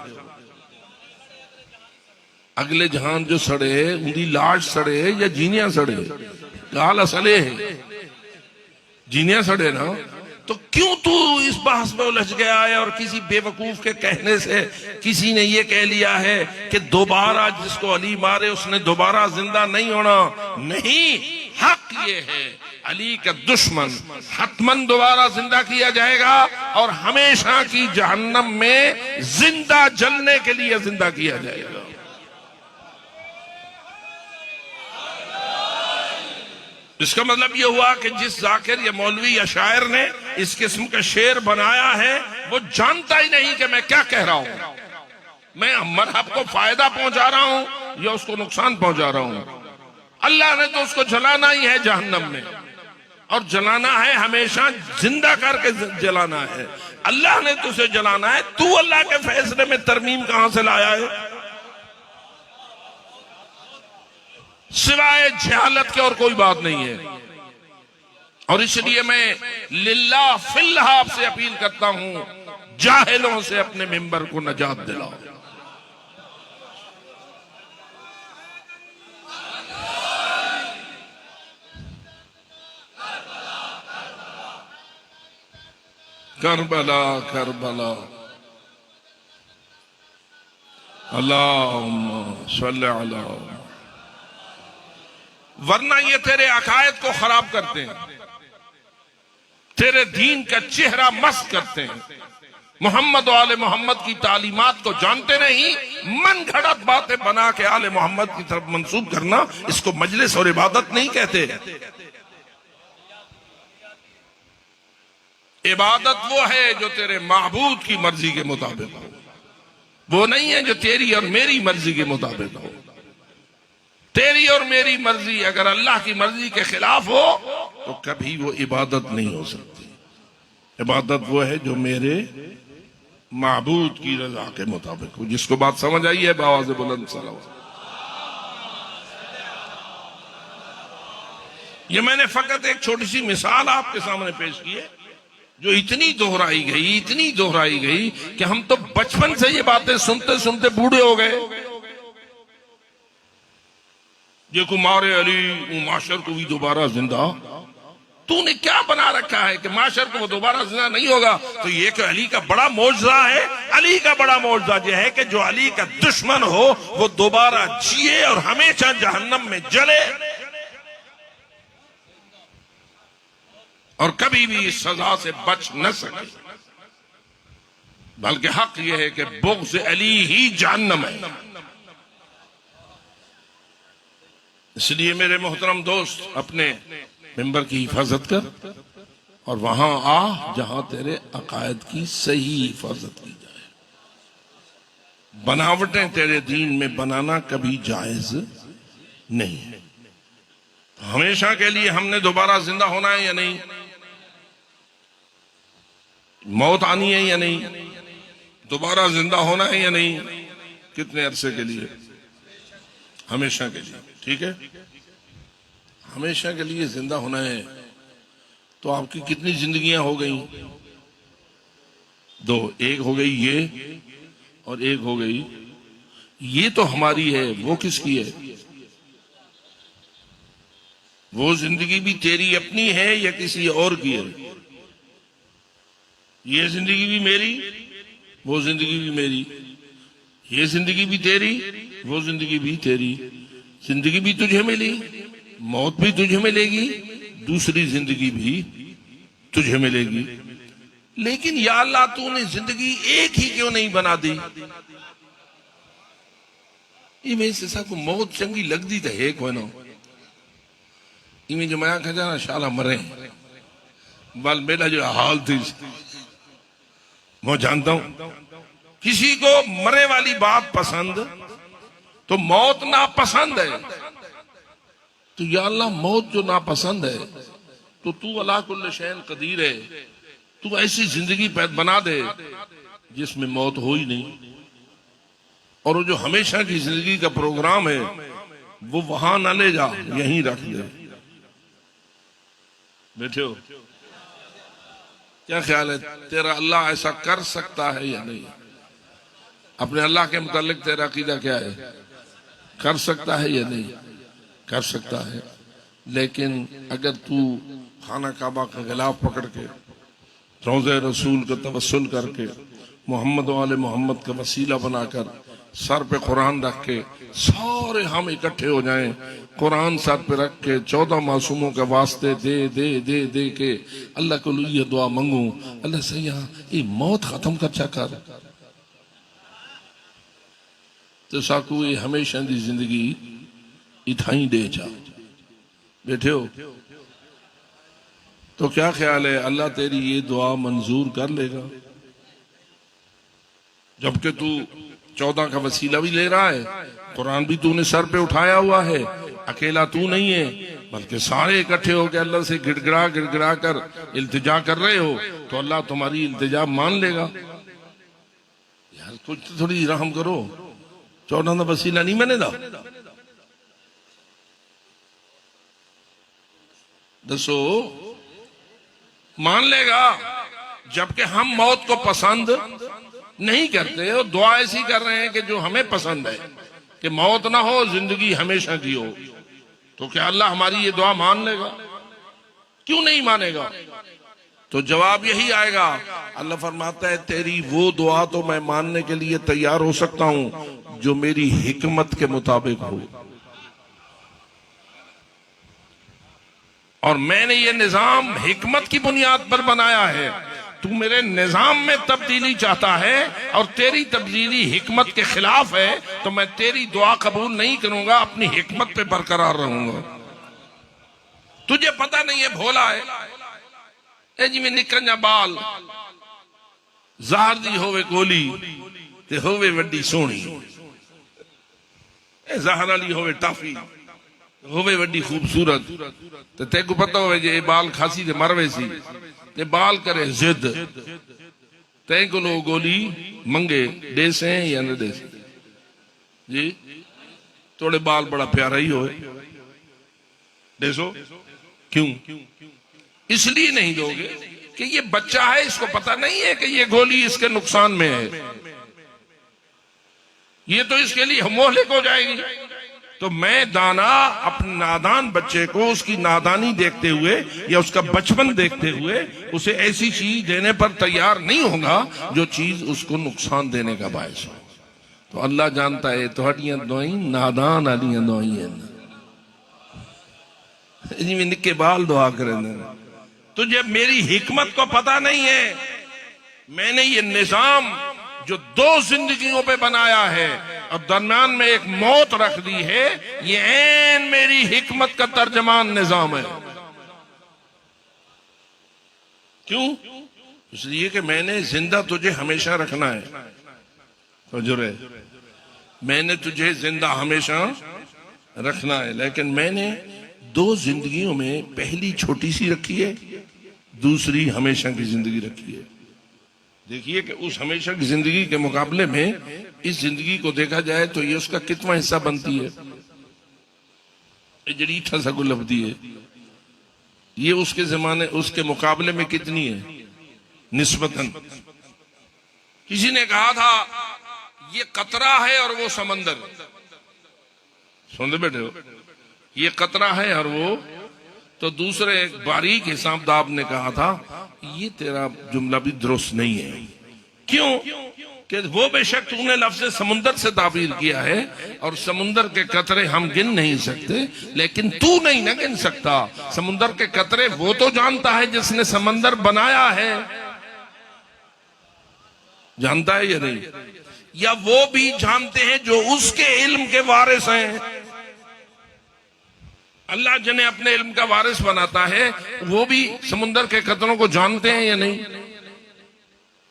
अगले जहान जो सड़े उनकी लाश सड़े या जीनिया सड़े? गाल असले है जीनिया सड़े ना। तो क्यों तू इस बहस में उलझ गया है? और किसी बेवकूफ के कहने से किसी ने ये कह लिया है कि दोबारा जिसको अली मारे उसने दोबारा जिंदा नहीं होना। नहीं, हक ये है, अली का दुश्मन हतमन दोबारा जिंदा किया जाएगा और हमेशा की जहन्नम में जिंदा जलने के लिए जिंदा किया जाएगा। इसका मतलब यह हुआ कि जिस जाकिर या मौलवी या शायर ने इस किस्म का शेर बनाया है वो जानता ही नहीं कि मैं क्या कह रहा हूं। मैं मरहब को फायदा पहुंचा रहा हूं या उसको नुकसान पहुंचा रहा हूं? अल्लाह ने तो उसको जलाना ही है जहन्नम में, और जलाना है हमेशा जिंदा करके जलाना है। अल्लाह ने तुझे जलाना है, तू अल्लाह के फैसले में तरमीम कहां से लाया है? सिवाय जहालत के और कोई बात नहीं है। और इसलिए मैं लिल्लाह फिल्लाह आपसे अपील करता हूं, जाहिलों से अपने मिंबर को नजात दिलाओ। करबला करबला, अल्लाहुम्मा सल्ली अला। वरना ये तेरे अकायद को खराब करते हैं, तेरे दीन का चेहरा मस्त करते हैं, मोहम्मद और आले मोहम्मद की तालीमात को जानते नहीं, मन घड़त बातें बना के आले मोहम्मद की तरफ मंसूब करना, इसको मजलिस और इबादत नहीं कहते। इबादत वो है जो तेरे महबूद की मर्जी के मुताबिक हो, वो नहीं है जो तेरी और मेरी मर्जी के मुताबिक हो। तेरी और मेरी मर्जी अगर अल्लाह की मर्जी के खिलाफ हो तो कभी वो इबादत नहीं हो सकती। इबादत वो है जो मेरे महबूद की रजा के मुताबिक हो। जिसको बात समझ आई है बावाज़ बुलंद सलावत। ये मैंने फकत एक छोटी सी मिसाल आपके सामने पेश की है जो इतनी दोहराई गई कि हम तो बचपन से ये बातें सुनते सुनते बूढ़े हो गए। ये कुमार अली माशर को भी दोबारा जिंदा, तूने क्या बना रखा है कि माशर को वो दोबारा जिंदा नहीं होगा? तो ये कि अली का बड़ा मौजज़ा है। अली का बड़ा मौजज़ा यह है कि जो अली का दुश्मन हो वो दोबारा जिए और हमेशा जहन्नम में जले और कभी भी इस सजा से बच न सके। बल्कि हक यह है कि बुग़्ज़ अली ही जहन्नम है। इसलिए मेरे मोहतरम दोस्त, अपने मिंबर की हिफाजत कर और वहां आ जहां तेरे अकायद की सही हिफाजत की जाए। बनावटें तेरे दीन में बनाना कभी जायज नहीं। हमेशा के लिए हमने दोबारा जिंदा होना है या नहीं? मौत आनी है या नहीं? दोबारा जिंदा होना है या नहीं? कितने अरसे के लिए? हमेशा के लिए। ठीक है, हमेशा के लिए जिंदा होना है तो आपकी कितनी जिंदगियां हो गई? दो। एक हो गई ये और एक हो गई ये। तो हमारी है, वो किसकी है? वो जिंदगी भी तेरी अपनी है या किसी और की है? ये जिंदगी भी मेरी, वो जिंदगी भी मेरी। ये जिंदगी भी तेरी, वो जिंदगी भी तेरी। जिंदगी भी तुझे मिली, मौत भी तुझे मिलेगी, दूसरी जिंदगी भी तुझे मिलेगी। लेकिन या अल्लाह, तूने जिंदगी एक ही क्यों नहीं बना दी? इमें से को मौत चंगी लगती तो है कोई ना। इमें जो मैं खजाना शाला मरे बल मेरा जो हाल थी मैं जानता हूं। किसी को मरे वाली बात पसंद तो मौत नापसंद है। तो या अल्लाह, मौत जो नापसंद है तो तू अला कुल्ल शैन कदीर है। तू ऐसी जिंदगी बना दे जिसमें मौत हो ही नहीं। और वो जो हमेशा की जिंदगी का प्रोग्राम है वो वहां ना ले जा, यहीं रख दे। बैठे हो? क्या ख्याल है, तेरा अल्लाह ऐसा कर सकता है या नहीं? अपने अल्लाह के मुतालिक तेरा अकीदा क्या है? कर सकता है या नहीं? कर सकता है। लेकिन अगर तू खाना काबा का गिलाफ पकड़ के, रोज़े रसूल का तवस्सुल करके, मोहम्मद वाले मोहम्मद का वसीला बनाकर सर पे कुरान रख के सारे हम इकट्ठे हो जाएं, कुरान सर पे रख के 14 मासूमों के वास्ते दे दे दे दे के अल्लाह को ये दुआ मंगू, अल्लाह से ये मौत खत्म कर चाकर तो साकू ये हमेशा की जिंदगी इथाई दे जा। बैठे हो? तो क्या ख्याल है, अल्लाह तेरी ये दुआ मंजूर कर लेगा? जबकि तू 14 का वसीला भी ले रहा है, कुरान भी तूने सर पे उठाया हुआ है, अकेला तू नहीं है बल्कि सारे इकट्ठे होकर अल्लाह से गिड़गिड़ा गिड़गिड़ा कर इल्तिजा कर रहे हो, तो अल्लाह तुम्हारी इल्तिजा मान लेगा। यार कुछ तो थोड़ी रहम करो। 14 का वसीला नहीं मनेगा? दसो, मान लेगा। जबकि हम मौत को पसंद नहीं करते और दुआ ऐसी कर रहे हैं कि जो हमें पसंद है कि मौत ना हो, जिंदगी हमेशा की हो। तो क्या अल्लाह हमारी ये दुआ मान लेगा? क्यों नहीं मानेगा? तो जवाब यही आएगा। अल्लाह फरमाता है तेरी वो दुआ तो मैं मानने के लिए तैयार हो सकता हूं जो मेरी हिकमत के मुताबिक हो। और मैंने ये निजाम हिकमत की बुनियाद पर बनाया है। तू मेरे निजाम में तब्दीली चाहता है और तेरी तब्दीली हिकमत के खिलाफ है, तो मैं तेरी दुआ कबूल नहीं करूंगा, अपनी हिकमत पे बरकरार रहूंगा। तुझे पता नहीं है, भोला है, ए जिवें निकल जा बाल ज़हर दी होवे गोली ते होवे वड्डी सोहनी, ए ज़हर वाली होवे टाफी होवे वड्डी खूबसूरत, ते तेको पता होवे जे बाल खासी ते मरवे सी ते बाल करे जिद, तै को लो गोली मंगे देसे या न देसे जी, थोड़े बाल बड़ा प्यारा ही होए देसो, क्यों? इसलिए नहीं दोगे कि ये बच्चा है, इसको पता नहीं है कि ये गोली इसके नुकसान में है, ये तो इसके लिए मोहलिक हो जाएगी। तो मैं दाना अपने नादान बच्चे को उसकी नादानी देखते हुए या उसका बचपन देखते हुए उसे ऐसी चीज देने पर तैयार नहीं होगा जो चीज उसको नुकसान देने का बायस हो। तो अल्लाह जानता है तुहाड़ियां दुआई नादान आलियां दुआई हैं, जिवें निक्के बाल दुआ करेंदे ने। तुझे मेरी हिकमत को पता नहीं है, मैंने ये निजाम जो 2 जिंदगियों पे बनाया है और दरम्यान में एक मौत रख दी है, ये ऐन मेरी हिकमत का तर्जमान निजाम है। क्यों? इसलिए कि मैंने जिंदा तुझे हमेशा रखना है, तो जुरे मैंने तुझे जिंदा हमेशा रखना है, लेकिन मैंने 2 जिंदगियों में पहली छोटी सी रखी है, दूसरी हमेशा की जिंदगी रखी है। देखिए कि उस हमेशा की जिंदगी के मुकाबले में इस जिंदगी को देखा जाए तो ये उसका कितना हिस्सा बनती है। जड़ी सा लफदी है, ये उसके जमाने उसके मुकाबले में कितनी है निस्बतन। किसी ने कहा था ये कतरा है और वो समंदर, सुन बैठे हो, ये कतरा है और वो, तो दूसरे एक बारीक हिसाबदाब ने कहा था ये तेरा जुमला भी दुरुस्त नहीं है। क्यों? कि वो बेशक तूने लफ्ज़ समुंदर से ताबीर किया है और समुंदर के कतरे हम गिन नहीं सकते, लेकिन तू नहीं ना गिन सकता। समुंदर के कतरे वो तो जानता है जिसने समंदर बनाया है, जानता है या नहीं? या वो भी जानते हैं जो उसके इल्म के वारिस हैं। अल्लाह जिन्हें अपने इल्म का वारिस बनाता है वो भी समुंदर के कतरों को जानते हैं या नहीं?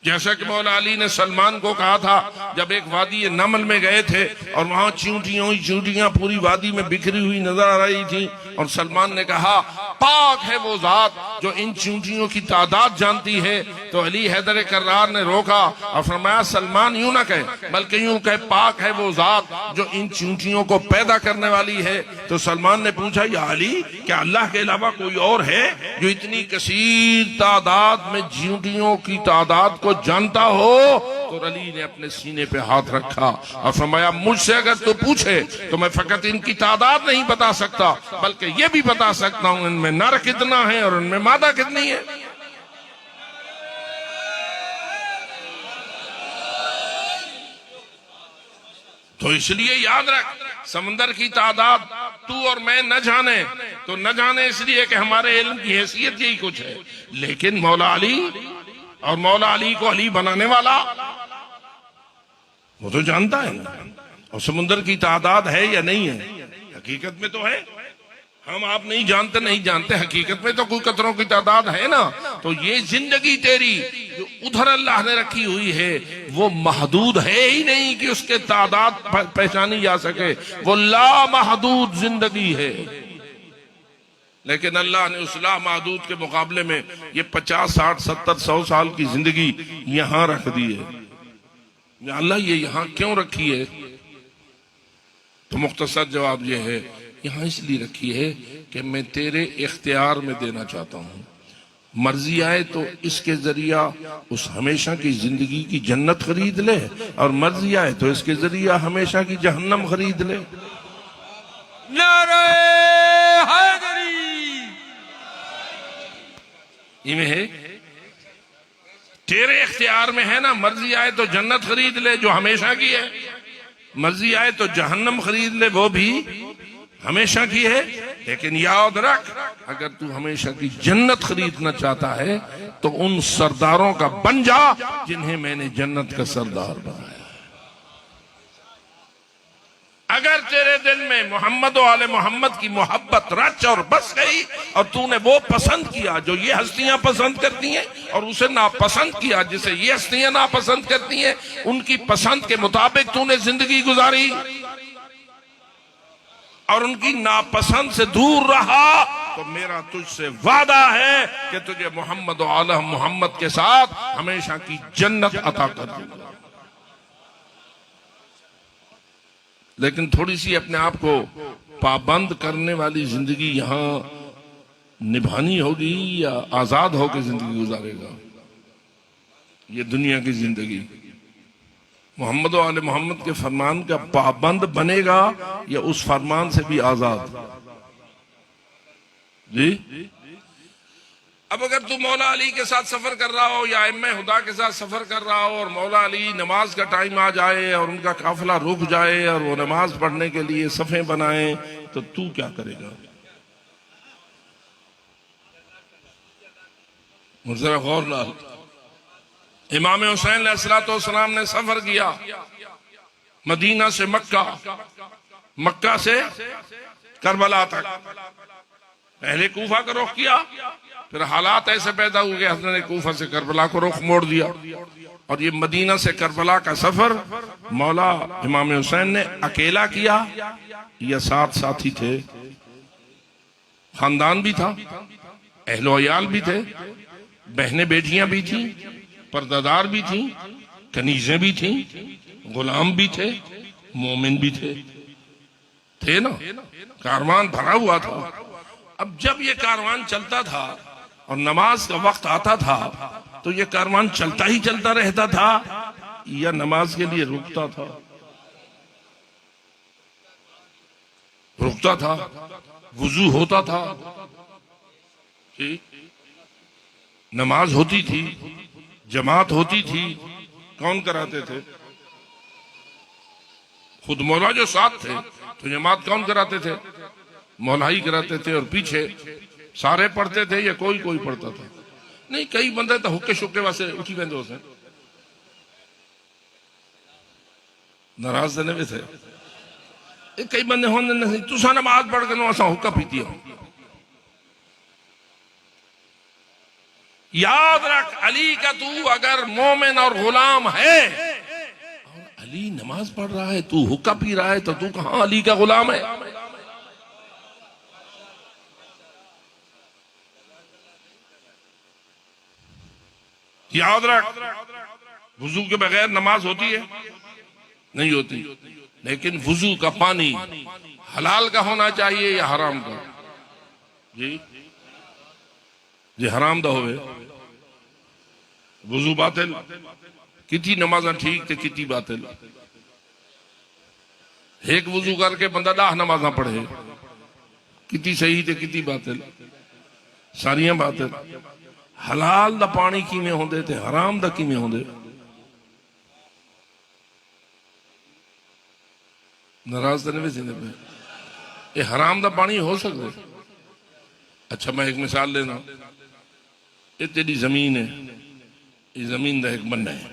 जैसा कि मौला अली ने सलमान को कहा था, जब एक वादी नमल में गए थे और वहां चींटियां पूरी वादी में बिखरी हुई नजर आ रही थी, और सलमान ने कहा पाक है वो जात जो इन चींटियों की तादाद जानती है। तो अली हैदर कर्रार ने रोका और फरमाया सलमान यूं ना कहे, बल्कि यूं कहे पाक है वो जात जो इन चींटियों को पैदा करने वाली है। तो सलमान ने पूछा या अली, क्या अल्लाह के अलावा कोई और है जो इतनी कसीर तादाद में चींटियों की तादाद को जानता हो? तो अली ने अपने सीने पे हाथ रखा और फरमाया मुझसे अगर तू पूछे तो मैं फकत इनकी तादाद नहीं बता सकता, बल्कि ये भी बता सकता हूं इनमें नर कितना है और इनमें मादा कितनी है। तो इसलिए याद रख, समंदर की तादाद तू और मैं न जाने तो न जाने इसलिए कि हमारे इल्म की हैसियत यही कुछ है, लेकिन मौला अली और मौला अली को अली बनाने वाला वो तो जानता है ना। और समुंदर की तादाद है या नहीं है? हकीकत में तो है, हम आप नहीं जानते, हकीकत में तो कोई कतरों की तादाद है ना। तो ये जिंदगी तेरी जो उधर अल्लाह ने रखी हुई है वो महदूद है ही नहीं कि उसके तादाद पहचानी जा सके, वो ला महदूद जिंदगी है। लेकिन अल्लाह ने उस ला महदूद के मुकाबले में ये 50, 60, 70, 100 साल की जिंदगी यहां रख दी है। अल्लाह ये यहां क्यों रखी है? तो मुख्तसर जवाब ये है, यहां इसलिए रखी है कि मैं तेरे इख्तियार में देना चाहता हूं। मर्जी आए तो इसके जरिया उस हमेशा की जिंदगी की जन्नत खरीद ले, और मर्जी आए तो इसके जरिया हमेशा की जहन्नम खरीद ले। नारे हैदरी इनमें है, तेरे इख्तियार में है ना। मर्जी आए तो जन्नत खरीद ले जो हमेशा की है, मर्जी आए तो जहन्नम खरीद ले वो भी हमेशा की है। लेकिन याद रख, अगर तू हमेशा की जन्नत खरीदना चाहता है तो उन सरदारों का बन जा जिन्हें मैंने जन्नत का सरदार बनाया। अगर तेरे दिल में मोहम्मद और आले मोहम्मद की मोहब्बत रच और बस गई और तूने वो पसंद किया जो ये हस्तियां पसंद करती हैं और उसे नापसंद किया जिसे ये हस्तियां नापसंद करती हैं, उनकी पसंद के मुताबिक तूने जिंदगी गुजारी और उनकी नापसंद से दूर रहा, तो मेरा तुझसे वादा है कि तुझे मोहम्मद और आले मोहम्मद के साथ हमेशा की जन्नत अता कर दूंगा। लेकिन थोड़ी सी अपने आप को पाबंद करने वाली जिंदगी यहां निभानी होगी या आजाद होकर जिंदगी गुजारेगा? ये दुनिया की जिंदगी मोहम्मद और आले मोहम्मद के फरमान का पाबंद बनेगा या उस फरमान से भी आजाद? जी, अब अगर तू मौला अली के साथ सफर कर रहा हो या इम्मे हुदा के साथ सफर कर रहा हो और मौला अली नमाज का टाइम आ जाए और उनका काफिला रुक जाए और वो नमाज पढ़ने के लिए सफे बनाए, तो तू क्या करेगा? जरा गौर लाल, इमाम हुसैन अलैहिस्सलाम ने सफर किया मदीना से मक्का, मक्का से करबला तक। पहले कूफा का रुख किया, फिर हालात ऐसे पैदा हुए हज़रत ने कूफा से करबला को रुख मोड़ दिया और ये मदीना से करबला का सफर मौला इमाम हुसैन ने अकेला किया या साथ साथी थे? खानदान भी था, अहलो अयाल भी थे, बहनें बेटियां भी थी, पर्दादार भी थी, कनीजें भी थी, गुलाम भी थे, मोमिन भी थे ना, कारवान भरा हुआ था। अब जब ये कारवान चलता था और नमाज का वक्त आता था तो ये कारवान चलता ही चलता रहता था या नमाज के लिए रुकता था? रुकता था, वुजू होता था, नमाज होती थी, जमात होती थी। कौन कराते थे? खुद मौला जो साथ थे, तो जमात कौन कराते थे? मौला ही कराते थे। और पीछे सारे पढ़ते थे या कोई कोई पढ़ता था? नहीं, कई बंदे तो हुक्के शुक्के वास्ते उठी वेंदे होसे, नाराज देने में थे। कई बंदे होंगे नहीं, तुसा नमाज पढ़ के असा हुक्का पीती हो। याद रख, अली का तू अगर मोमिन और गुलाम है और अली नमाज पढ़ रहा है, तू हुक्का पी रहा है, तो तू कहां अली का गुलाम है? याद रख, वुजू के बगैर नमाज होती है? नहीं होती। लेकिन वुजू का पानी हलाल का होना चाहिए या हराम का? जी जी, हराम दा होवे वुजू बातिल। कितनी नमाजा ठीक थे, कितनी बातिल। एक वुजू करके बंदा 10 नमाजा पढ़े, कितनी सही थे, कितनी बातिल, सारियां बातिल। हलाल दा पानी किवें होंदे ते हराम दा किवें होंदे? नाराज तो नहीं सीने पे? ये हराम दा पानी हो सकता? अच्छा, मैं एक मिसाल लेना। ये तेरी जमीन है, ये जमीन दा एक बन्ना है,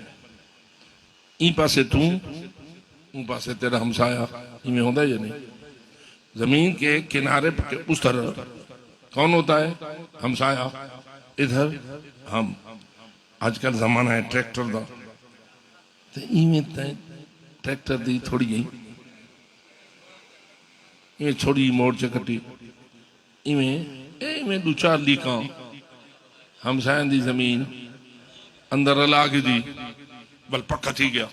ई पासे तू, ऊ पासे तेरा हमसाया, इवें होंदा या नहीं? जमीन के किनारे उस तरह कौन होता है? हमसाया। इधर हम। आजकल जमाना है ट्रैक्टर का, तो इवें ट्रैक्टर दी थोड़ी जी इवें छोड़ी मोड़ च कटी, इवें दो चार लीकां हमसायन दी जमीन अंदर ला के दी, बल पक्का थी गया,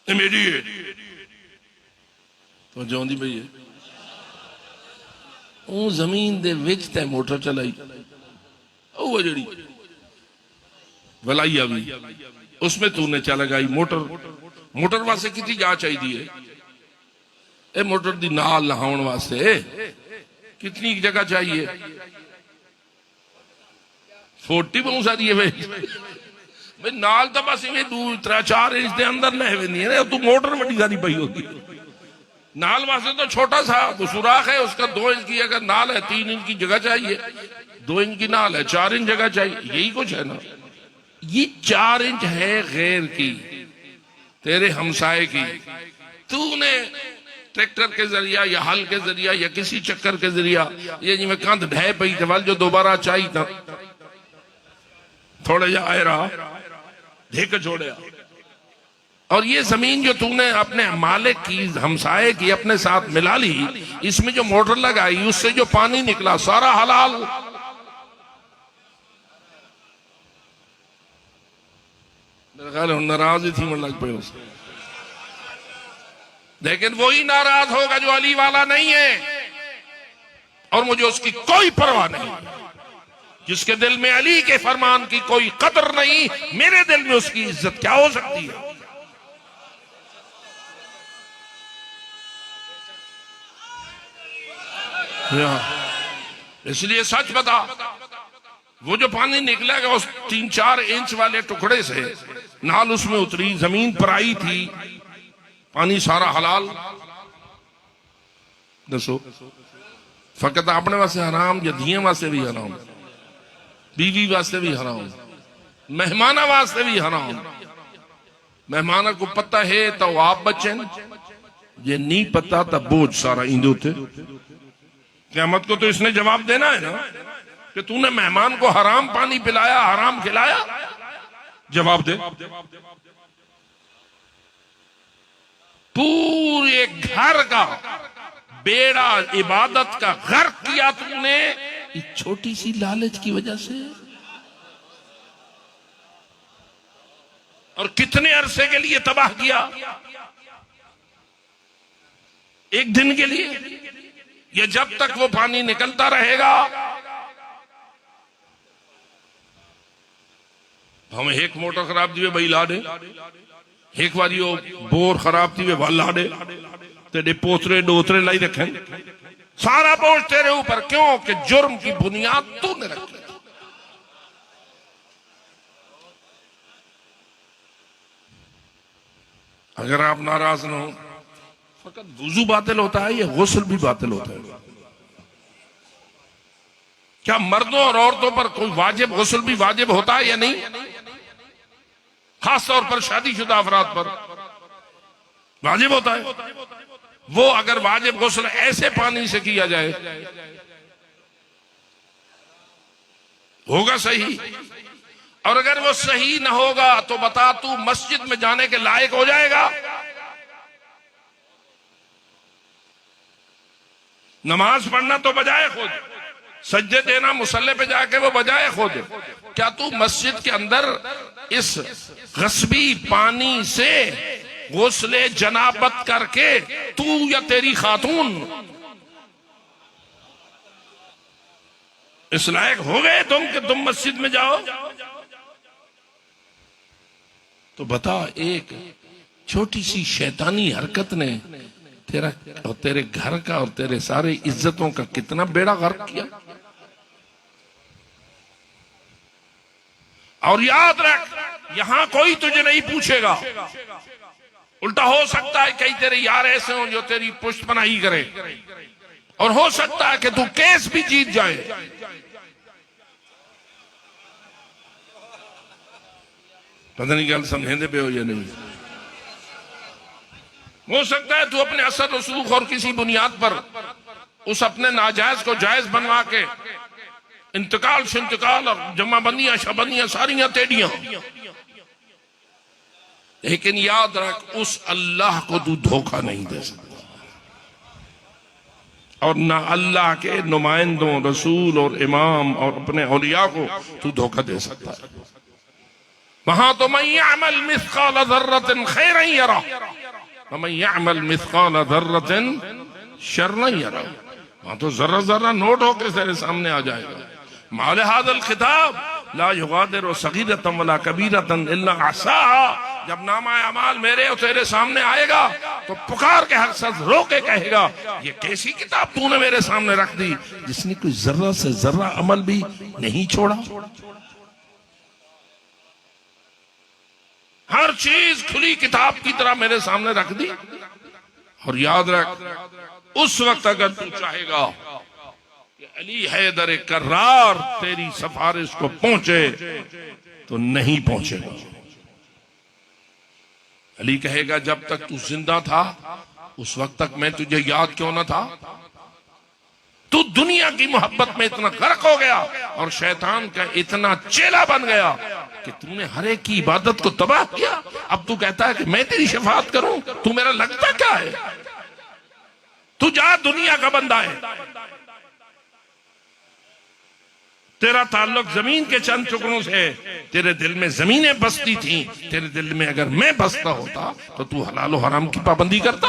ये मेरी है। तो जोंदी पई है, वो जमीन दे विच ते मोटर चलाई, वो जड़ी वलाई आवी, उसमें तूने चल लगाई मोटर। मोटर वास्ते कितनी जा चाहिए? ए मोटर दी नाल नहाउण वास्ते कितनी जगह चाहिए? 40 बहुत सारी है भाई। नाल तो बस इवें 2-4 इंच के अंदर लह वेंदी है, तू मोटर वड्डी सारी पई होती। नाल वास्ते तो छोटा सा सुराख है, उसका 2 इंच की अगर नाल है, 3 इंच की जगह चाहिए। 2 इंच की नाल है, 4 इंच जगह चाहिए। यही कुछ है ना? ये 4 इंच है गैर की, तेरे हमसाए की, तूने ट्रैक्टर के जरिया या हल के जरिया या किसी चक्कर के जरिया ये जिमें कंध ढह पई ते वल जो दोबारा चाहिए था थोड़ा जा आए रहा ढेक छोड़या। और ये जमीन जो तूने अपने मालिक की हमसाये की अपने साथ मिला ली, इसमें जो मोटर लगाई उससे जो पानी निकला सारा हलाल। मेरे ख्याल नाराज ही थी मन लग पे उससे। लेकिन वही नाराज होगा जो अली वाला नहीं है और मुझे उसकी कोई परवाह नहीं। जिसके दिल में अली के फरमान की कोई कदर नहीं, मेरे दिल में उसकी इज्जत क्या हो सकती है। इसलिए सच बता, वो जो पानी निकलेगा उस 3-4 इंच वाले टुकड़े से नाल उसमें उतरी, जमीन पर आई थी, पानी सारा हलाल। दसो फकत अपने वास्ते हराम या धियां वास्ते भी हराम, बीवी वास्ते भी हराम, मेहमाना वास्ते भी हराम। मेहमाना को पता है तो आप बचें, ये नहीं पता तो बोझ सारा इंदू थे। क़यामत को तो इसने जवाब देना है ना कि तूने मेहमान को हराम पानी पिलाया, हराम खिलाया। जवाब दे। पूरे घर का बेड़ा इबादत का गर्क किया तुमने एक छोटी सी लालच की वजह से। और कितने अरसे के लिए तबाह किया? एक दिन के लिए? या जब तक वो पानी निकलता रहेगा? हम एक मोटर खराब थी वे भाई ला दे, एक बारी वो बोर खराब थी वे वाल ला दे, तेरे पोतरे डोतरे लाई रखे, सारा बोझ तेरे ऊपर। क्यों? कि जुर्म की बुनियाद तूने रखी। अगर आप नाराज न हो, फकत वुजू बातिल होता है या गुस्ल भी बातिल होता है? क्या मर्दों और औरतों पर कोई वाजिब गुस्ल भी वाजिब होता है या नहीं? खास तौर पर शादीशुदा अफराद पर वाजिब होता है। वो अगर वाजिब गुस्ल ऐसे पानी से किया जाए होगा सही, और अगर वो सही ना होगा तो बता तू मस्जिद में जाने के लायक हो जाएगा? नमाज पढ़ना तो बजाय खुद, सज्जे देना मुसल्ले पे जाके वो बजाय खुद। क्या तू मस्जिद के अंदर इस गस्बी पानी से गुस्ले जनाबत करके तू या तेरी खातून इस लायक हो गए तुम कि तुम मस्जिद में जाओ? तो बता, एक छोटी सी शैतानी हरकत ने तेरा और तेरे घर का और तेरे सारे इज्जतों का कितना बेड़ा गर्क किया। और याद रख, यहां कोई तुझे नहीं पूछेगा। उल्टा हो सकता है कई तेरे यार ऐसे हो जो तेरी पुष्टपनाही करे, और हो सकता है कि तू केस भी जीत जाए। पता नहीं गल समझेंदे पे हो या नहीं। हो सकता है तू अपने असर रसूख और किसी बुनियाद पर उस अपने नाजायज को जायज बनवा के इंतकाल शिंतकाल और जमाबंदियां शबंदियां सारियां टेढ़ियां। लेकिन याद रख, उस अल्लाह को तू धोखा नहीं दे सकता, और ना अल्लाह के नुमाइंदों रसूल और इमाम और अपने औलिया को तू धोखा दे सकता है। वहां तो मैं यअमल मिस्काल ज़र्रतिन खैरन यरा व मैं यअमल मिस्काल ज़र्रतिन शर्रन यरा। वहां तो जर्रा जर्रा नोट होकर तेरे सामने आ जाएगा। माले हादल खिताब ला युगादिरु सगीरतन वला कबीरतन इल्ला अहसाहा। जब नामा अमाल मेरे और तेरे सामने आएगा तो पुकार के हर शख्स रो के कहेगा, ये कैसी किताब तूने मेरे सामने रख दी जिसने कोई जर्रा से जर्रा अमल भी नहीं छोड़ा। हर चीज खुली किताब की तरह मेरे सामने रख दी। और याद रख, उस वक्त अगर तू चाहेगा कि अली हैदर कर्रार तेरी सिफारिश को पहुंचे तो नहीं पहुंचेगा। अली कहेगा जब तक तू जिंदा था उस वक्त तक मैं तुझे याद क्यों ना था? तू दुनिया की मोहब्बत में इतना गर्क हो गया और शैतान का इतना चेला बन गया कि तूने हर एक की इबादत को तबाह किया। अब तू कहता है कि मैं तेरी शफाअत करूं? तू मेरा लगता क्या है? तू जा दुनिया का बंदा है। तेरा ताल्लुक जमीन के चंद टुकड़ों से, तेरे दिल में जमीनें बसती थी, तेरे दिल में अगर मैं बसता होता तो तू हलाल और हराम की पाबंदी करता।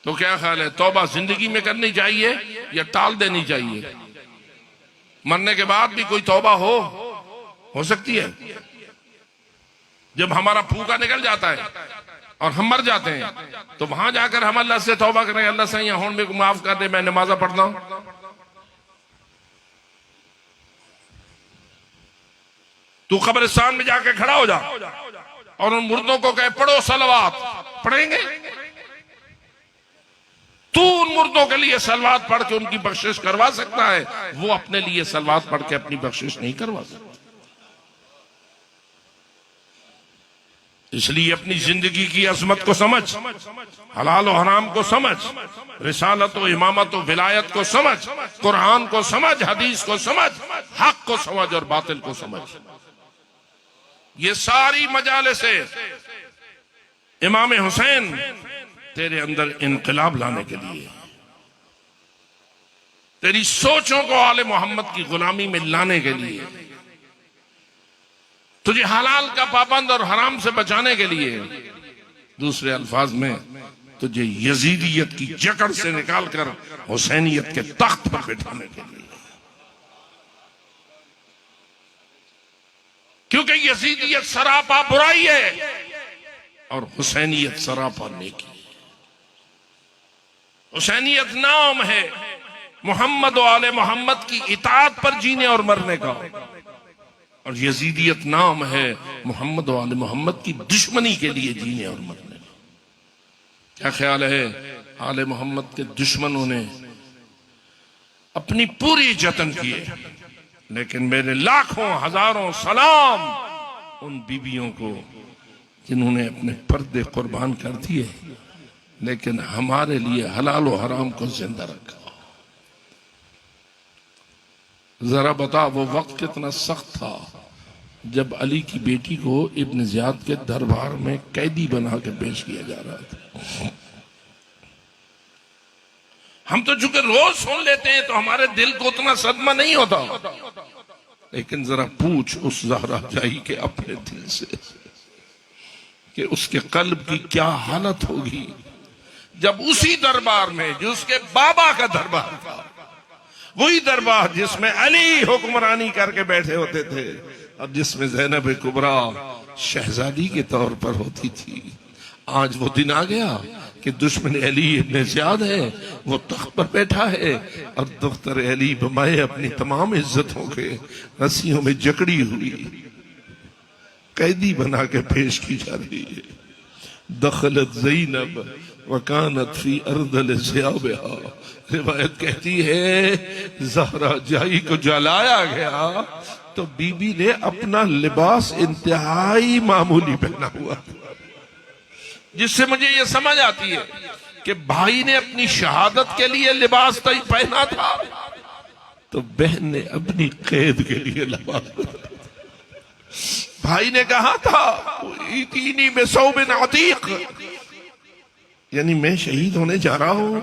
तो क्या ख्याल है, तौबा जिंदगी में करनी चाहिए या टाल देनी चाहिए? मरने के बाद भी कोई तौबा हो सकती है? जब हमारा फूका निकल जाता है और हम मर जाते हैं तो वहां जाकर हम अल्लाह से तौबा करें, अल्लाह से यहाँ मेरे को माफ कर दे, मैं नमाज़ा पढ़ता हूं। तू कब्रिस्तान में जाकर खड़ा हो जा और उन मुर्दों को कहे पढ़ो सलवात, पढ़ेंगे? तू उन मुर्दों के लिए सलवात पढ़ के उनकी बख्शिश करवा सकता है, वो अपने लिए सलवात पढ़ के अपनी बख्शिश नहीं करवा सकता। इसलिए अपनी जिंदगी की अजमत को समझ, हलाल और हराम को समझ, रिसालत और इमामत और विलायत को समझ, कुरान को समझ, हदीस को समझ, हक को समझ और बातिल को समझ। ये सारी मजाले से इमाम हुसैन तेरे अंदर इनकलाब लाने के लिए, तेरी सोचों को आले मोहम्मद की गुलामी में लाने के लिए, तुझे हलाल का पाबंद और हराम से बचाने के लिए, दूसरे अल्फाज में तुझे यजीदियत की जकड़ से निकालकर हुसैनियत के तख्त पर बैठाने के लिए। क्योंकि यजीदियत सरापा बुराई है और हुसैनियत सरापा नेकी। हुसैनियत नाम है मोहम्मद और आले मोहम्मद की इताअत पर जीने और मरने का, और यजीदियत नाम है मोहम्मद और आले मोहम्मद की दुश्मनी के लिए जीने और मरने का। क्या ख्याल है, आले मोहम्मद के दुश्मनों ने अपनी पूरी जतन किए, लेकिन मेरे लाखों हजारों सलाम उन बीबियों को जिन्होंने अपने पर्दे कुर्बान कर दिए लेकिन हमारे लिए हलाल और हराम को जिंदा रखा। जरा बता वो वक्त कितना सख्त था जब अली की बेटी को इब्न ज़ियाद के दरबार में कैदी बना के पेश किया जा रहा था। हम तो चूंकि रोज सुन लेते हैं तो हमारे दिल को उतना सदमा नहीं होता, लेकिन जरा पूछ उस ज़हरा जाई के अपने दिल से कि उसके कल्ब की क्या हालत होगी जब उसी दरबार में जो उसके बाबा का दरबार था, वही दरबार जिसमें अली हुक्मरानी करके बैठे होते थे और जिसमें ज़ैनब कुबरा शहजादी के तौर पर होती थी, आज वो दिन आ गया कि दुश्मन अली इब्न ज़ियाद है, वो तख्त पर बैठा है और दुख्तर अली बमाए अपनी तमाम इज्जतों के रस्सियों में जकड़ी हुई कैदी बना के पेश की जा रही है। दखलत ज़ैनब वकानत फी अर्दल ज़ियाबिहा, रिवायत कहती है ज़हरा जाई को जलाया गया तो बीबी ने अपना लिबास इंतहाई मामूली पहना हुआ, जिससे मुझे ये समझ आती है कि भाई ने अपनी शहादत के लिए लिबास पहना था तो बहन ने अपनी कैद के लिए लिबास पहना। भाई ने कहा था इतनी में सौबिन अतीक, यानी मैं शहीद होने जा रहा हूं,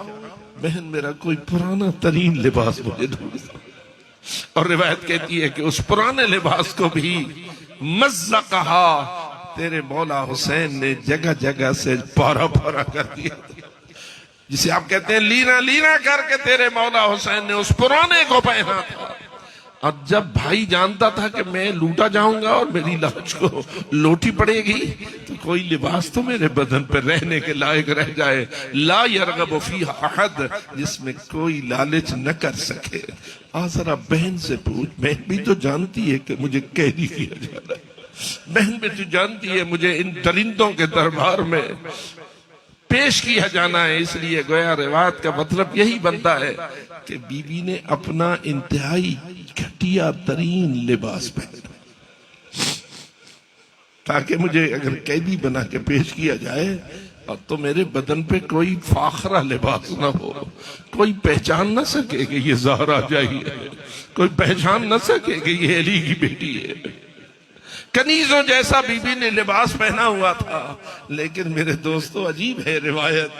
बहन मेरा कोई पुराना तरीन लिबास मुझे ढूंढ। और रिवायत कहती है कि उस पुराने लिबास को भी मज़्ज़ा कहा तेरे मौला हुसैन ने जगह जगह से पारा पारा कर दिया, जिसे आप कहते हैं लीना लीना करके तेरे मौला हुसैन ने उस पुराने को पहना था। और जब भाई जानता था कि मैं लूटा जाऊंगा और मेरी लाश को लोटी पड़ेगी तो कोई लिबास तो मेरे बदन पर रहने के लायक रह जाए, ला यरगब फीहा अहद, जिसमें कोई लालच न कर सके। जरा बहन से पूछ, बहन भी तो जानती है कि मुझे कैदी किया जा रहा है, बहन भी तो जानती है मुझे इन दरिंदों के दरबार में पेश किया जाना है। इसलिए गोया रिवायत का मतलब यही बनता है कि बीबी ने अपना इंतहाई घटिया तरीन लिबास पहना। ताकि मुझे अगर कैदी बना के पेश किया जाए तो मेरे बदन पे कोई फाखरा लिबास ना हो, कोई पहचान ना सके कि ये ज़हरा जाही है, कोई पहचान ना सके कि ये अली की बेटी है। कनीजों जैसा बीबी ने लिबास पहना हुआ था। लेकिन मेरे दोस्तों अजीब है रिवायत,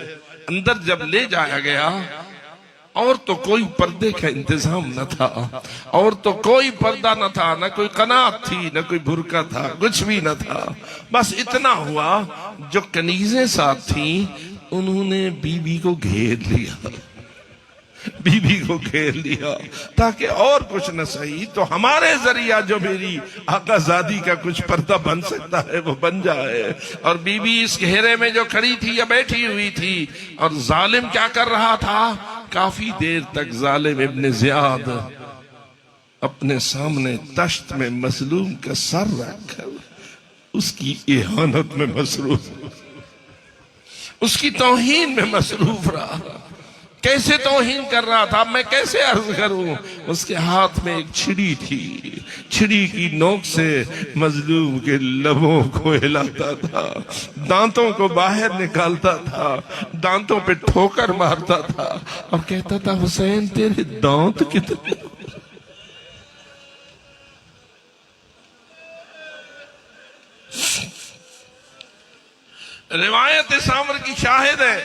अंदर जब ले जाया गया और तो कोई पर्दे का इंतजाम न था, और तो कोई पर्दा न था, न कोई कनात थी, न कोई बुरका था, कुछ भी न था। बस इतना हुआ, जो कनीजें साथ थी उन्होंने बीबी को घेर लिया, बीबी को घेर लिया, ताकि और कुछ न सही तो हमारे जरिया जो मेरी आकाजादी का कुछ पर्दा बन सकता है वो बन जाए। और बीबी इस घेरे में जो खड़ी थी या बैठी हुई थी, और जालिम क्या कर रहा था, काफी देर तक जालिम इब्ने ज़ियाद अपने सामने तश्त में मजलूम का सर रखकर उसकी इहानत में मसरूफ, उसकी तौहीन में मसरूफ रहा। कैसे तौहीन कर रहा था मैं कैसे अर्ज करूं। उसके हाथ में एक छिड़ी थी, छिड़ी की नोक से मजलूम के लबों को हिलाता था, दांतों को बाहर निकालता था, दांतों पे ठोकर मारता था और कहता था हुसैन तेरे दांत कितने। रिवायत इस अमर की शाहिद है,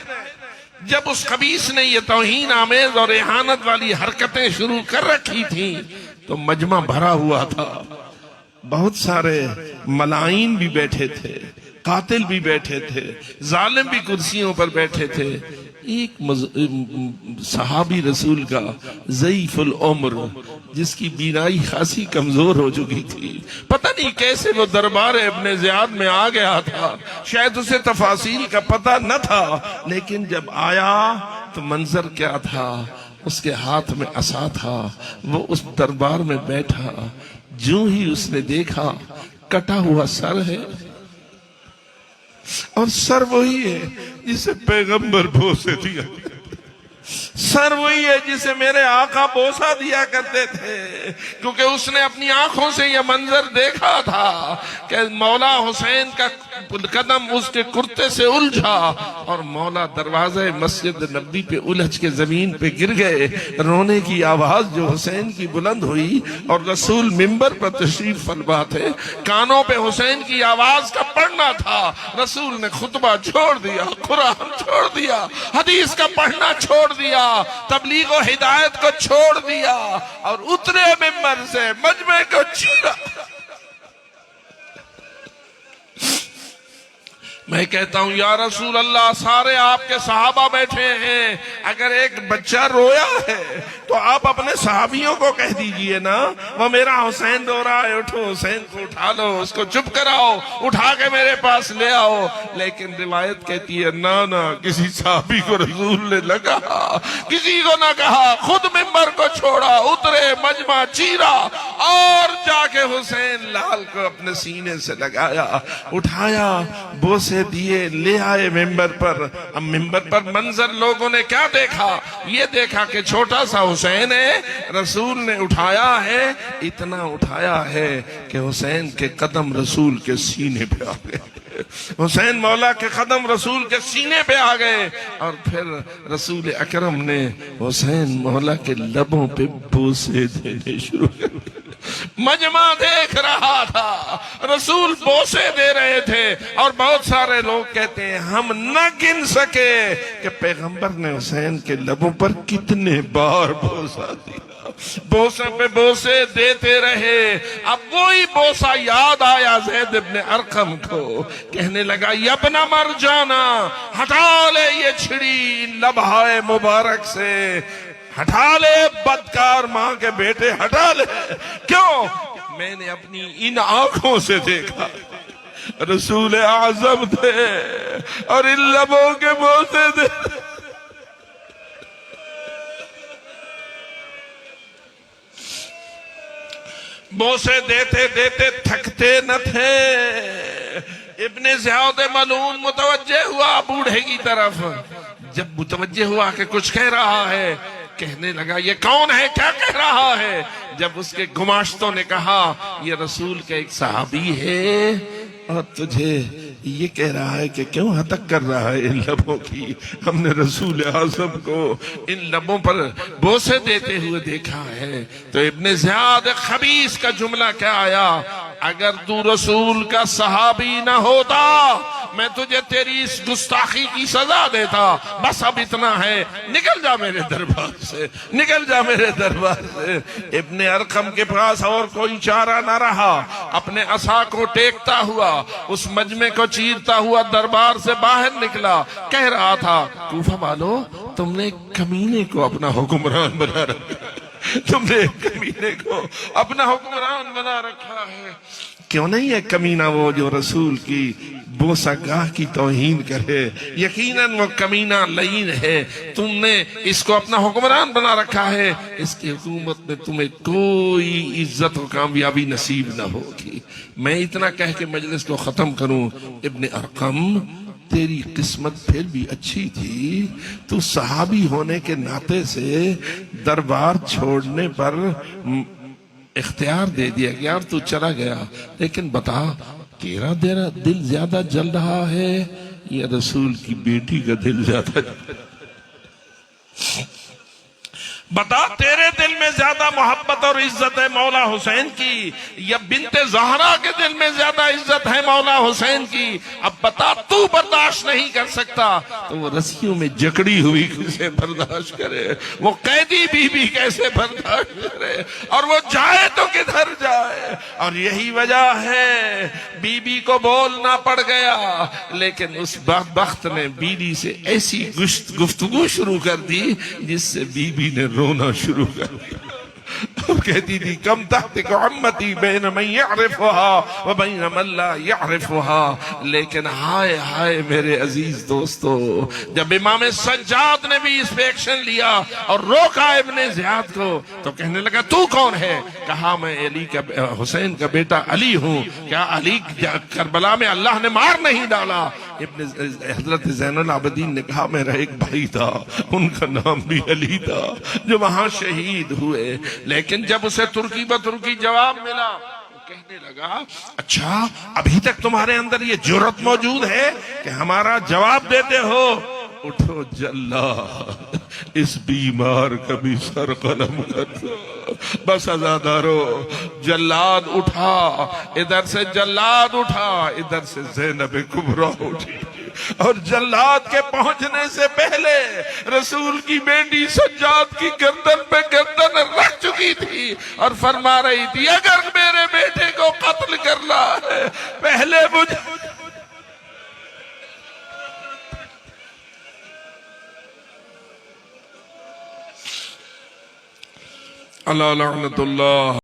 जब उस खबीस ने ये तौहीन आमेज और इहानत वाली हरकतें शुरू कर रखी थी तो मजमा भरा हुआ था। बहुत सारे मलाइन भी बैठे थे, कातिल भी बैठे थे, जालिम भी कुर्सियों पर बैठे थे। एक सहाबी रसूल का ज़ईफुल उम्र, जिसकी बीनाई खासी कमजोर हो चुकी थी, पता नहीं कैसे वो दरबार इब्ने ज़ियाद में आ गया था। शायद उसे तफासील का पता न था, लेकिन जब आया तो मंजर क्या था, उसके हाथ में असा था, वो उस दरबार में बैठा। जो ही उसने देखा कटा हुआ सर है, और सर वही है जिसे पैगंबर बोसे दिया, सर वही है जिसे मेरे आका बोसा दिया करते थे, क्योंकि उसने अपनी आंखों से यह मंजर देखा था कि मौला हुसैन का कदम उसके कुर्ते से उलझा और मौला दरवाजे मस्जिद नबी पे उलझ के जमीन पे गिर गए। रोने की आवाज जो हुसैन की बुलंद हुई और रसूल मिंबर पर तशरीफ फरमा थे, कानों पे हुसैन की आवाज का पढ़ना था। रसूल ने खुतबा छोड़ दिया, कुरान छोड़ दिया, हदीस का पढ़ना छोड़ दिया, तबलीग और हिदायत को छोड़ दिया और उतरे मिंबर से मजमे को चीरा। मैं कहता हूं या रसूल अल्लाह, सारे आपके सहाबा बैठे हैं, अगर एक बच्चा रोया है तो आप अपने सहाबियों को कह दीजिए ना, वो मेरा हुसैन रो रहा है, उठो हुसैन को उठा लो, उसको चुप कराओ, उठा के मेरे पास ले आओ। लेकिन रिवायत कहती है ना ना, किसी सहाबी को रसूल ने न कहा, किसी को न कहा, खुद मिंबर को छोड़ा, उतरे, मजमा चीरा और जाके हुसैन लाल को अपने सीने से लगाया, उठाया, बोसे दिए, ले आए मिंबर पर। अब मिंबर पर मंजर लोगों ने क्या देखा, ये देखा कि छोटा सा हुसैन है, रसूल ने उठाया है, इतना उठाया है कि हुसैन के कदम रसूल के सीने पे आ गए, हुसैन मौला के कदम रसूल के सीने पे आ गए। और फिर रसूल अकरम ने हुसैन मौला के लबों पे बोसे देने शुरू कर दिए। मजमा देख रहा था, रसूल बोसे दे रहे थे और बहुत सारे लोग कहते हैं हम न गिन सके कि पैगंबर ने हुसैन के लबों पर कितने बार बोसा दिया। बोसे पे बोसे देते रहे। अब वही बोसा याद आया ज़ैद इब्ने अरकम को, कहने लगा यब्ना मर जाना, हटा ले ये छिड़ी लबहाए मुबारक से, हटा ले बदकार माँ के बेटे, हटा ले। क्यों? मैंने अपनी इन आंखों से देखा रसूल आजम थे और इन लबों के बोसे थे। बोसे देते देते थकते न थे। इब्ने ज़ियाद मलून मुतवज्जे हुआ बूढ़े की तरफ। जब मुतवज्जे हुआ कि कुछ कह रहा है, कहने लगा ये कौन है, क्या कह रहा है। जब उसके गुमाश्तों ने कहा ये रसूल के एक सहाबी है, और तुझे ये कह रहा है कि क्यों हतक कर रहा है इन लबों की। हमने रसूल आज़म को इन लबों पर बोसे देते हुए देखा है। तो इब्ने ज़ियाद खबीस का जुमला क्या आया, अगर तू रसूल का सहाबी न होता मैं तुझे तेरी इस गुस्ताखी की सजा देता। बस अब इतना है, निकल जा मेरे दरबार से, निकल जा मेरे दरबार से। इब्ने अरकम के पास और कोई चारा न रहा, अपने असा को टेकता हुआ उस मजमे को चीरता हुआ दरबार से बाहर निकला। कह रहा था, कूफा वालों, तुमने कमीने को अपना हुक्मरान बना रखा, तुमने कमीने को अपना हुक्मरान बना रखा है। क्यों नहीं है कमीना वो जो रसूल की बोसागाह की तौहीन करे? यकीनन वो कमीना लईन है। तुमने इसको अपना हुक्मरान बना रखा है, इसकी हुकूमत में तुम्हें कोई इज्जत और कामयाबी नसीब न होगी। मैं इतना कह के मजलिस को खत्म करूं, इब्ने अरकम तेरी किस्मत फिर भी अच्छी थी। तू सहाबी होने के नाते से दरबार छोड़ने पर इख्तियार दे दिया गया और तू चला गया। लेकिन बता, तेरा दिल ज्यादा जल रहा है या रसूल की बेटी का दिल ज्यादा? बता, तेरे दिल में ज्यादा मोहब्बत और इज्जत है मौला हुसैन की या बिनते ज़हरा के दिल में ज्यादा इज्जत है मौला हुसैन की? अब बता, तू बर्दाश्त नहीं कर सकता तो वो रस्सियों में जकड़ी हुई कैसे बर्दाश्त करे? वो कैदी बीबी कैसे बर्दाश्त करे? और वो जाए तो किधर जाए? और यही वजह है बीबी को बोलना पड़ गया, लेकिन उस बख्त ने बीबी से ऐसी गुफ्तगू शुरू कर दी जिससे बीबी ने रोना शुरू कर दिया। अब कहती थी, कम तहतिक उम्मती बैन मन यअरिफुहा व बैन मन ला यअरिफुहा। लेकिन हाय हाय मेरे अजीज दोस्तों, जब इमाम सज्जाद ने भी इस पे एक्शन लिया और रोका इब्ने ज़ियाद को, तो कहने लगा, तू कौन है? कहा, मैं अली का, हुसैन का बेटा अली हूँ। क्या अली करबला में अल्लाह ने मार नहीं डाला? हजरत ज़ैनुल आबिदीन ने कहा, मेरा एक भाई था, उनका नाम भी अली था, जो वहां शहीद हुए। लेकिन जब उसे तुर्की ब तुर्की जवाब मिला, वो कहने लगा, अच्छा अभी तक तुम्हारे अंदर ये जुर्रत मौजूद है कि हमारा जवाब देते हो? उठो जल्ला, इस बीमार का भी सर कलम कर दो। बस अज़ादारो, जल्लाद उठा, इधर से जल्लाद उठा, इधर से ज़ैनब कुबरा उठी। और जल्लाद के पहुंचने से पहले रसूल की बेटी सज्जाद की गर्दन पे गर्दन रख चुकी थी और फरमा रही थी, अगर मेरे बेटे को कत्ल करना है पहले मुझे। अल्लाह लानतुल्लाह।